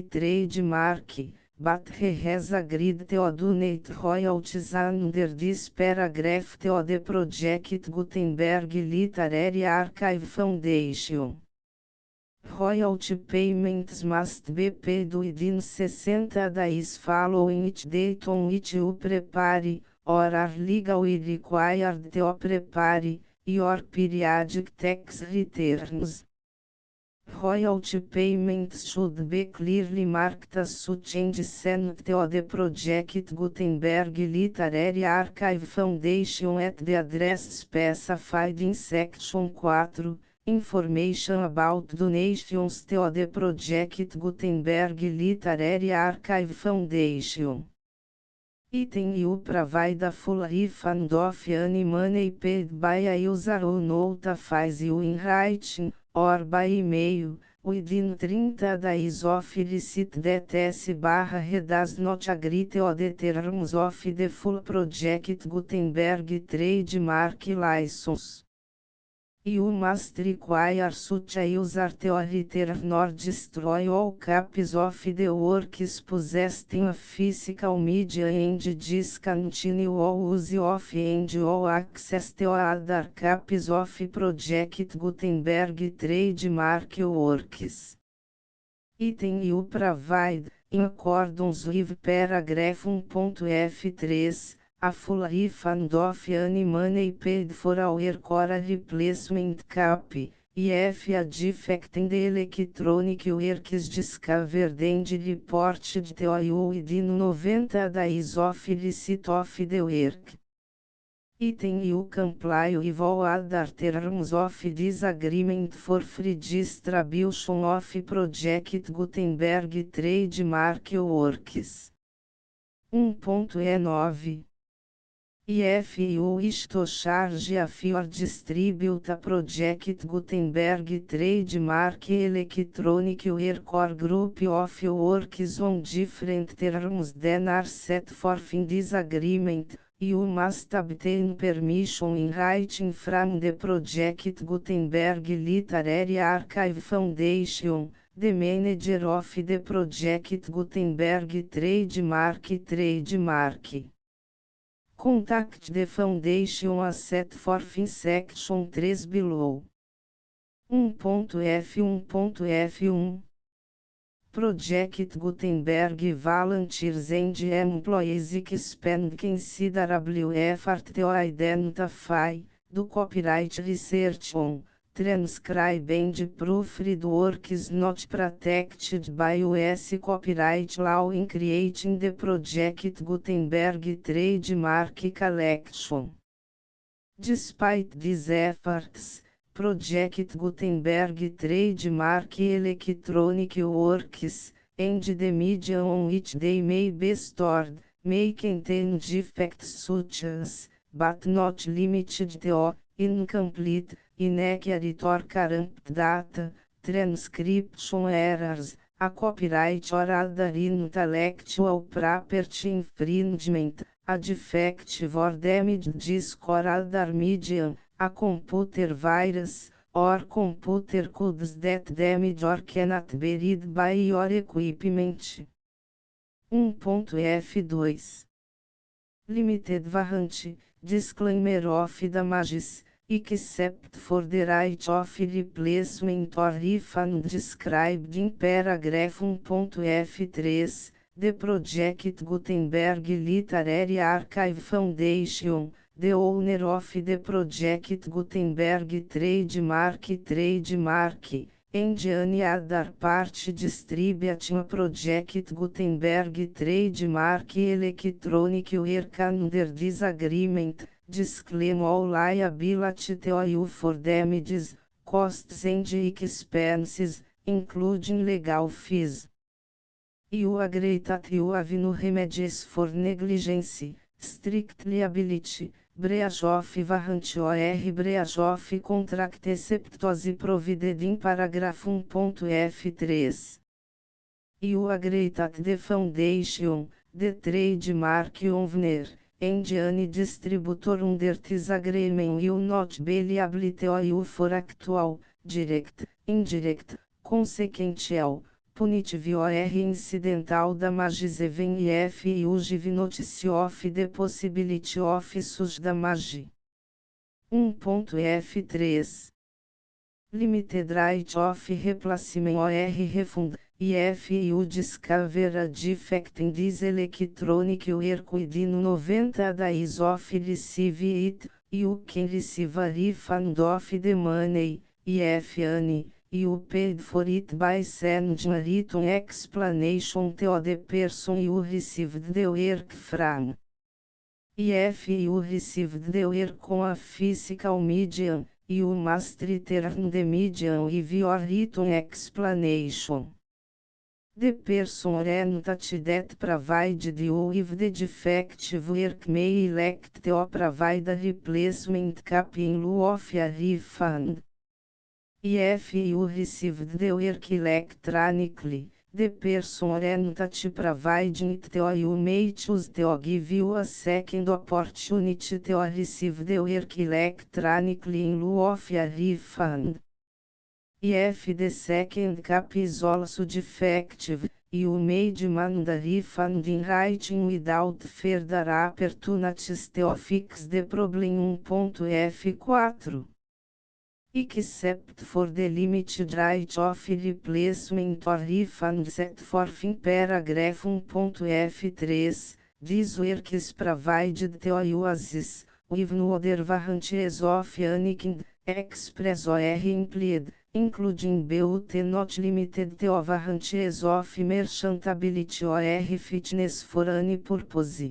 but he has agreed to donate royalties under this paragraph to the Project Gutenberg Literary Archive Foundation. Royalty payments must be paid within 60 days following each date on which you prepare, or are legally required to prepare, your periodic tax returns. Royalty payments should be clearly marked as such and sent to the Project Gutenberg Literary Archive Foundation at the address specified in Section 4, Information about donations to the Project Gutenberg Literary Archive Foundation. Item you provide a full refund of any money paid by a user who notifies you in writing, or by email, within 30 days of receipt that S/he does not agree to the terms of the full Project Gutenberg trademark license. You must require such a user to return or destroy all copies of the works possessed in a physical media and discontinue all use of and all access to other copies of Project Gutenberg trademark works. Item you provide, in accordance with paragraph 1.f3, a full refund of any money paid for a work or a replacement copy, if a defect in the electronic work is discovered and reported to you within 90 days of receipt of the work. Item you comply with all other terms of this agreement for free distribution of Project Gutenberg trademark works. 1.9 If you wish to charge a fee or distribute a Project Gutenberg trademark electronic work or group of works on different terms than are set forth in this agreement, You must obtain permission in writing from the Project Gutenberg Literary Archive Foundation, the manager of the Project Gutenberg Trademark. Contact the Foundation as set forth in section 3 below. 1.f1.f1 Project Gutenberg volunteers and employees expend considerable effort to identify, do copyright research on, transcribe and proofread works not protected by US copyright law in creating the Project Gutenberg Trademark Collection. Despite these efforts, Project Gutenberg Trademark Electronic Works, and the media on which they may be stored, may contain defects such as, but not limited to, incomplete, inaccurate or corrupt data, transcription errors, a copyright or other intellectual property infringement, a defective or damaged disk or other medium, a computer virus, or computer codes that damage or cannot be read by your equipment. 1.f2 Limited warranty, disclaimer of damages, except for the right of replacement or refund described in paragraph 1.f3, the Project Gutenberg Literary Archive Foundation, the owner of the Project Gutenberg Trademark, and any other party distributing a Project Gutenberg Trademark Electronic Work under this agreement, disclaim all liability to you for damages, costs and expenses, including legal fees. You agree that you have no remedies for negligence, strict liability, breach of warranty or breach of contract except as provided in paragraph 1.f3. You agree that the foundation, the trademark owner, and any distributor under this agreement will not be liable to you for actual, direct, indirect, consequential, punitive or incidental damages even if you give notice of the possibility of such damage. 1.f3 Limited right of replacement or refund, if you discover a defect in this electronic work within 90 days of receive it, you can receive a refund of the money, if any. You paid for it by sending a written explanation to the person you received the work from. If you received the work on a physical medium, you must return the medium with your written explanation. The person or entity that provided you with the defective work may elect to provide a replacement copy in lieu of a refund. If you received the work electronically, the person or entity providing it to you may choose to give you a second opportunity to receive the work electronically in lieu of a refund. If the second copy is also defective, you may demand a refund in writing without further opportunities to fix the problem. 1.f4 Except for the limited right of replacement or refund set forth in paragraph 1.f3, this work is provided to you as is, with no other warranties of any kind, express or implied, including but not limited to warranties of merchantability or fitness for any purpose.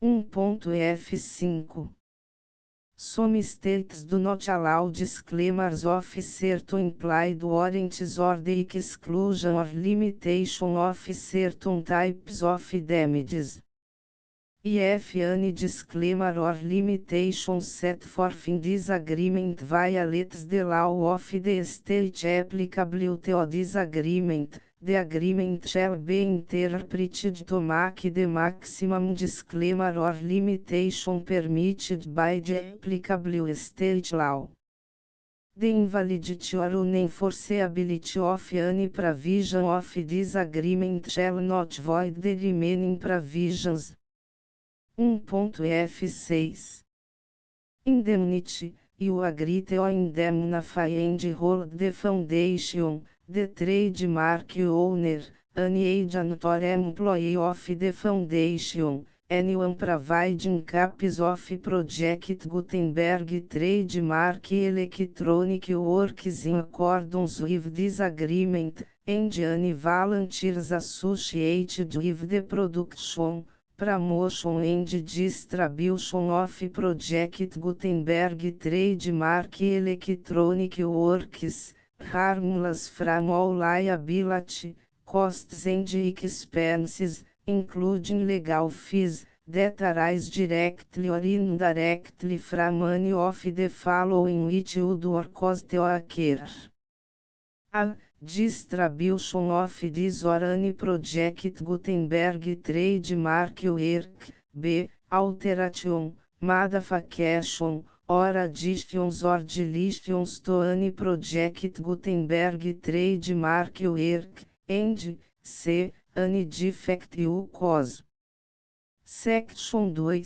1.f5 Some states do not allow disclaimers of certain implied warranties or the exclusion or limitation of certain types of damages. If any disclaimer or limitation set forth in this agreement violates the law of the state applicable to this agreement, The agreement shall be interpreted to make the maximum disclaimer or limitation permitted by the applicable state law. The invalidity or unenforceability of any provision of this agreement shall not void the remaining provisions. 1.F6 Indemnity. You agree to indemnify and hold the foundation, the trademark owner, any agent or employee of the foundation, anyone providing copies of Project Gutenberg trademark electronic works in accordance with this agreement, and any volunteers associated with the production, promotion and distribution of Project Gutenberg trademark electronic works, harmless from all liability, costs and expenses, including legal fees, that arise directly or indirectly from any of the following which would or cause to occur. A. Distribution of this or any Project Gutenberg trademark work. B. Alteration, modification, or additions or deletions to any Project Gutenberg trademark work, and C. Any defect you cause. Section 2.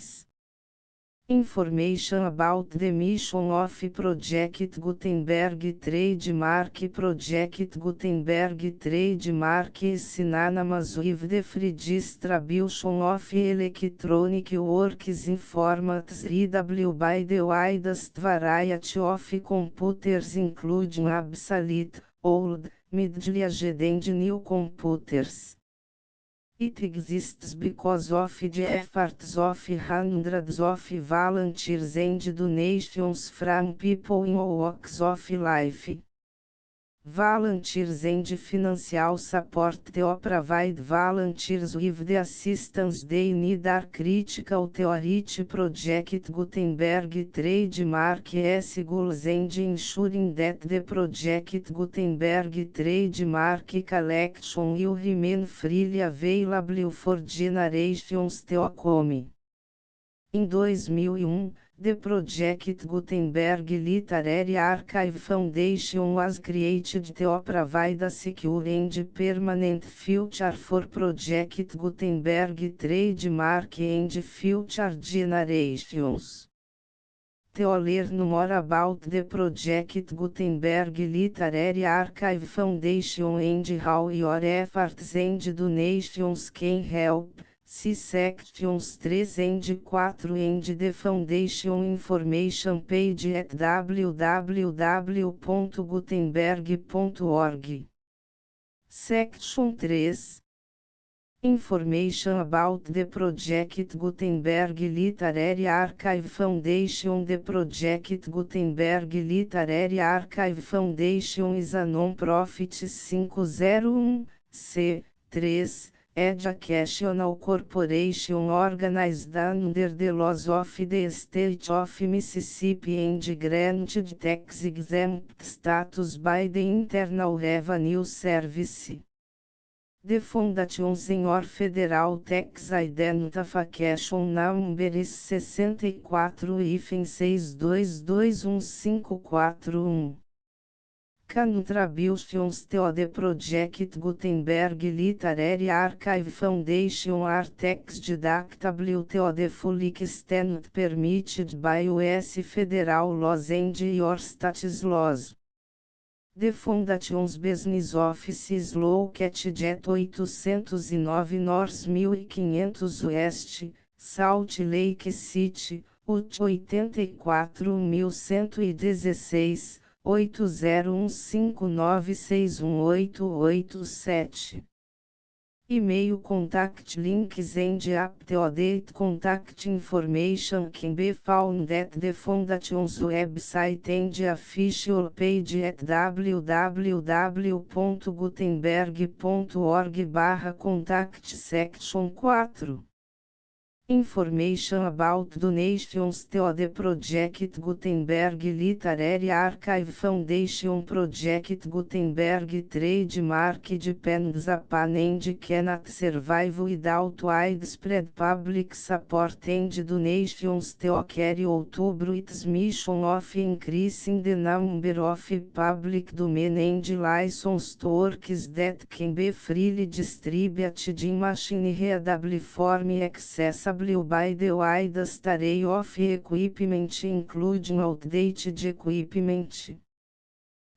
Information about the mission of Project Gutenberg trademark. Project Gutenberg trademark is synonymous with the free distribution of electronic works in formats readable by the widest variety of computers, including obsolete, old, middle-aged and new computers. It exists because of the efforts of hundreds of volunteers and donations from people in all walks of life. Volunteers and financial support to provide volunteers with the assistance they need are critical to reach Project Gutenberg trademark goals and ensuring that the Project Gutenberg trademark collection will remain freely available for generations to come. Em 2001, the Project Gutenberg Literary Archive Foundation was created to provide a secure and permanent future for Project Gutenberg trademark and future generations. To learn more about the Project Gutenberg Literary Archive Foundation and how your efforts and donations can help, see sections 3 and 4 and the Foundation information page at www.gutenberg.org. Section 3. Information about the Project Gutenberg Literary Archive Foundation. The Project Gutenberg Literary Archive Foundation is a non-profit 501(c)(3) educational corporation organized under the laws of the State of Mississippi and granted tax-exempt status by the Internal Revenue Service. The Foundation Senior Federal Tax Identification Number is 64-6221541. Contributions to the Project Gutenberg Literary Archive Foundation are tax deductible to the full extent permitted by U.S. federal laws and your state's laws. The Foundation's business office is located at 809 North 1500 West, Salt Lake City, UT 84116, 8015961887. E-mail contact links and up-to-date contact information can be found at the Foundation's website and official page at www.gutenberg.org/contact section 4. Information about donations to the Project Gutenberg Literary Archive Foundation. Project Gutenberg trademark depends upon and cannot survive without widespread public support and donations to carry outubro its mission of increasing the number of public domain and licensed works that can be freely distributed in machine-readable form accessible by the widest array of equipment including outdated equipment.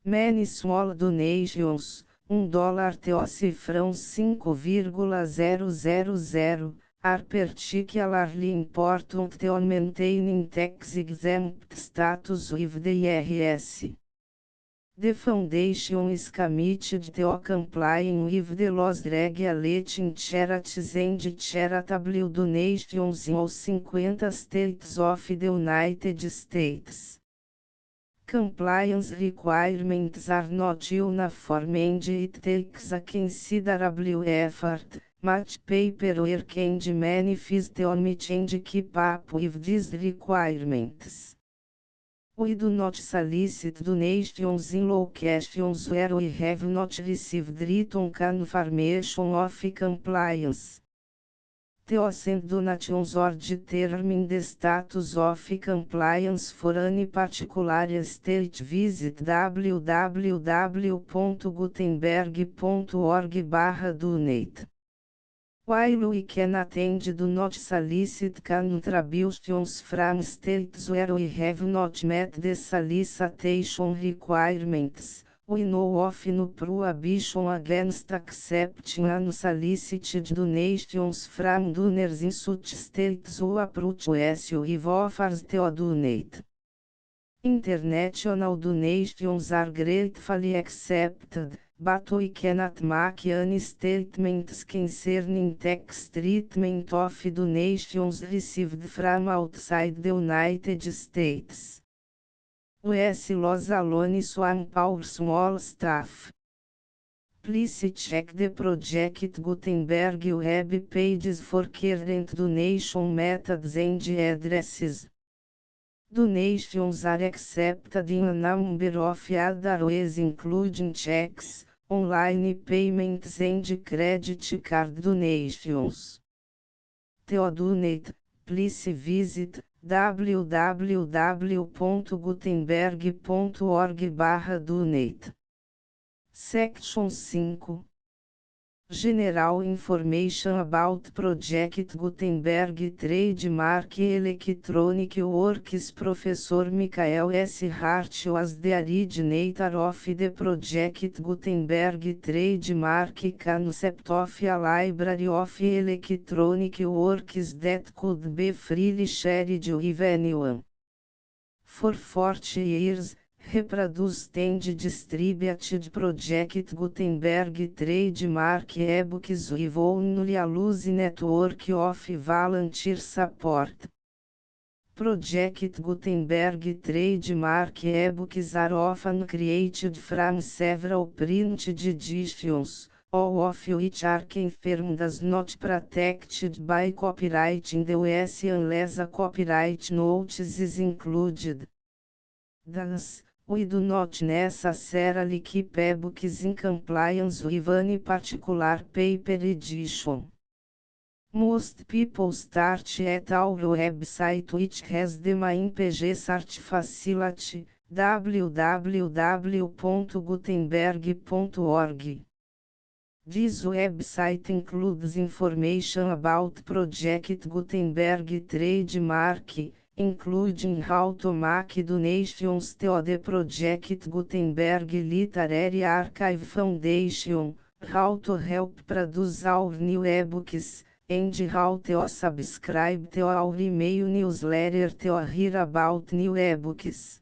Many small donations, $1 to cifrão 5,000, are particularly important to maintaining tax-exempt status with the IRS. The foundation is committed to complying with the laws regulating charities and charitable donations in all 50 states of the United States. Compliance requirements are not uniform and it takes a considerable effort, much paperwork and many fees to meet and keep up with these requirements. We do not solicit donations in locations where we have not received written confirmation of compliance. To send donations or determine the status of compliance for any particular state, visit www.gutenberg.org/donate. While we cannot and do not solicit contributions from states where we have not met the solicitation requirements, we know of no prohibition against accepting unsolicited donations from donors in such states who approach us with offers to donate. International donations are gratefully accepted, but we cannot make any statements concerning tax treatment of donations received from outside the United States. US laws alone swamp our small staff. Please check the Project Gutenberg web pages for current donation methods and addresses. Donations are accepted in a number of other ways including checks, online payments and credit card donations. To donate, please visit www.gutenberg.org/donate. Section 5. General Information about Project Gutenberg Trademark Electronic Works. Professor Michael S. Hart was the originator of the Project Gutenberg Trademark concept of a library of electronic works that could be freely shared with anyone. For 40 years, reproduced and distributed Project Gutenberg trademark ebooks with only a loose network of volunteer support. Project Gutenberg trademark ebooks are often created from several printed editions, all of which are confirmed as not protected by copyright in the US unless a copyright notice is included. Thus, we do not necessarily keep ebooks in compliance with any particular paper edition. Most people start at our website, which has the main page search facility, www.gutenberg.org. This website includes information about Project Gutenberg trademark, including how to make donations to the Project Gutenberg Literary Archive Foundation, how to help produce our new ebooks, and how to subscribe to our email newsletter to hear about new ebooks.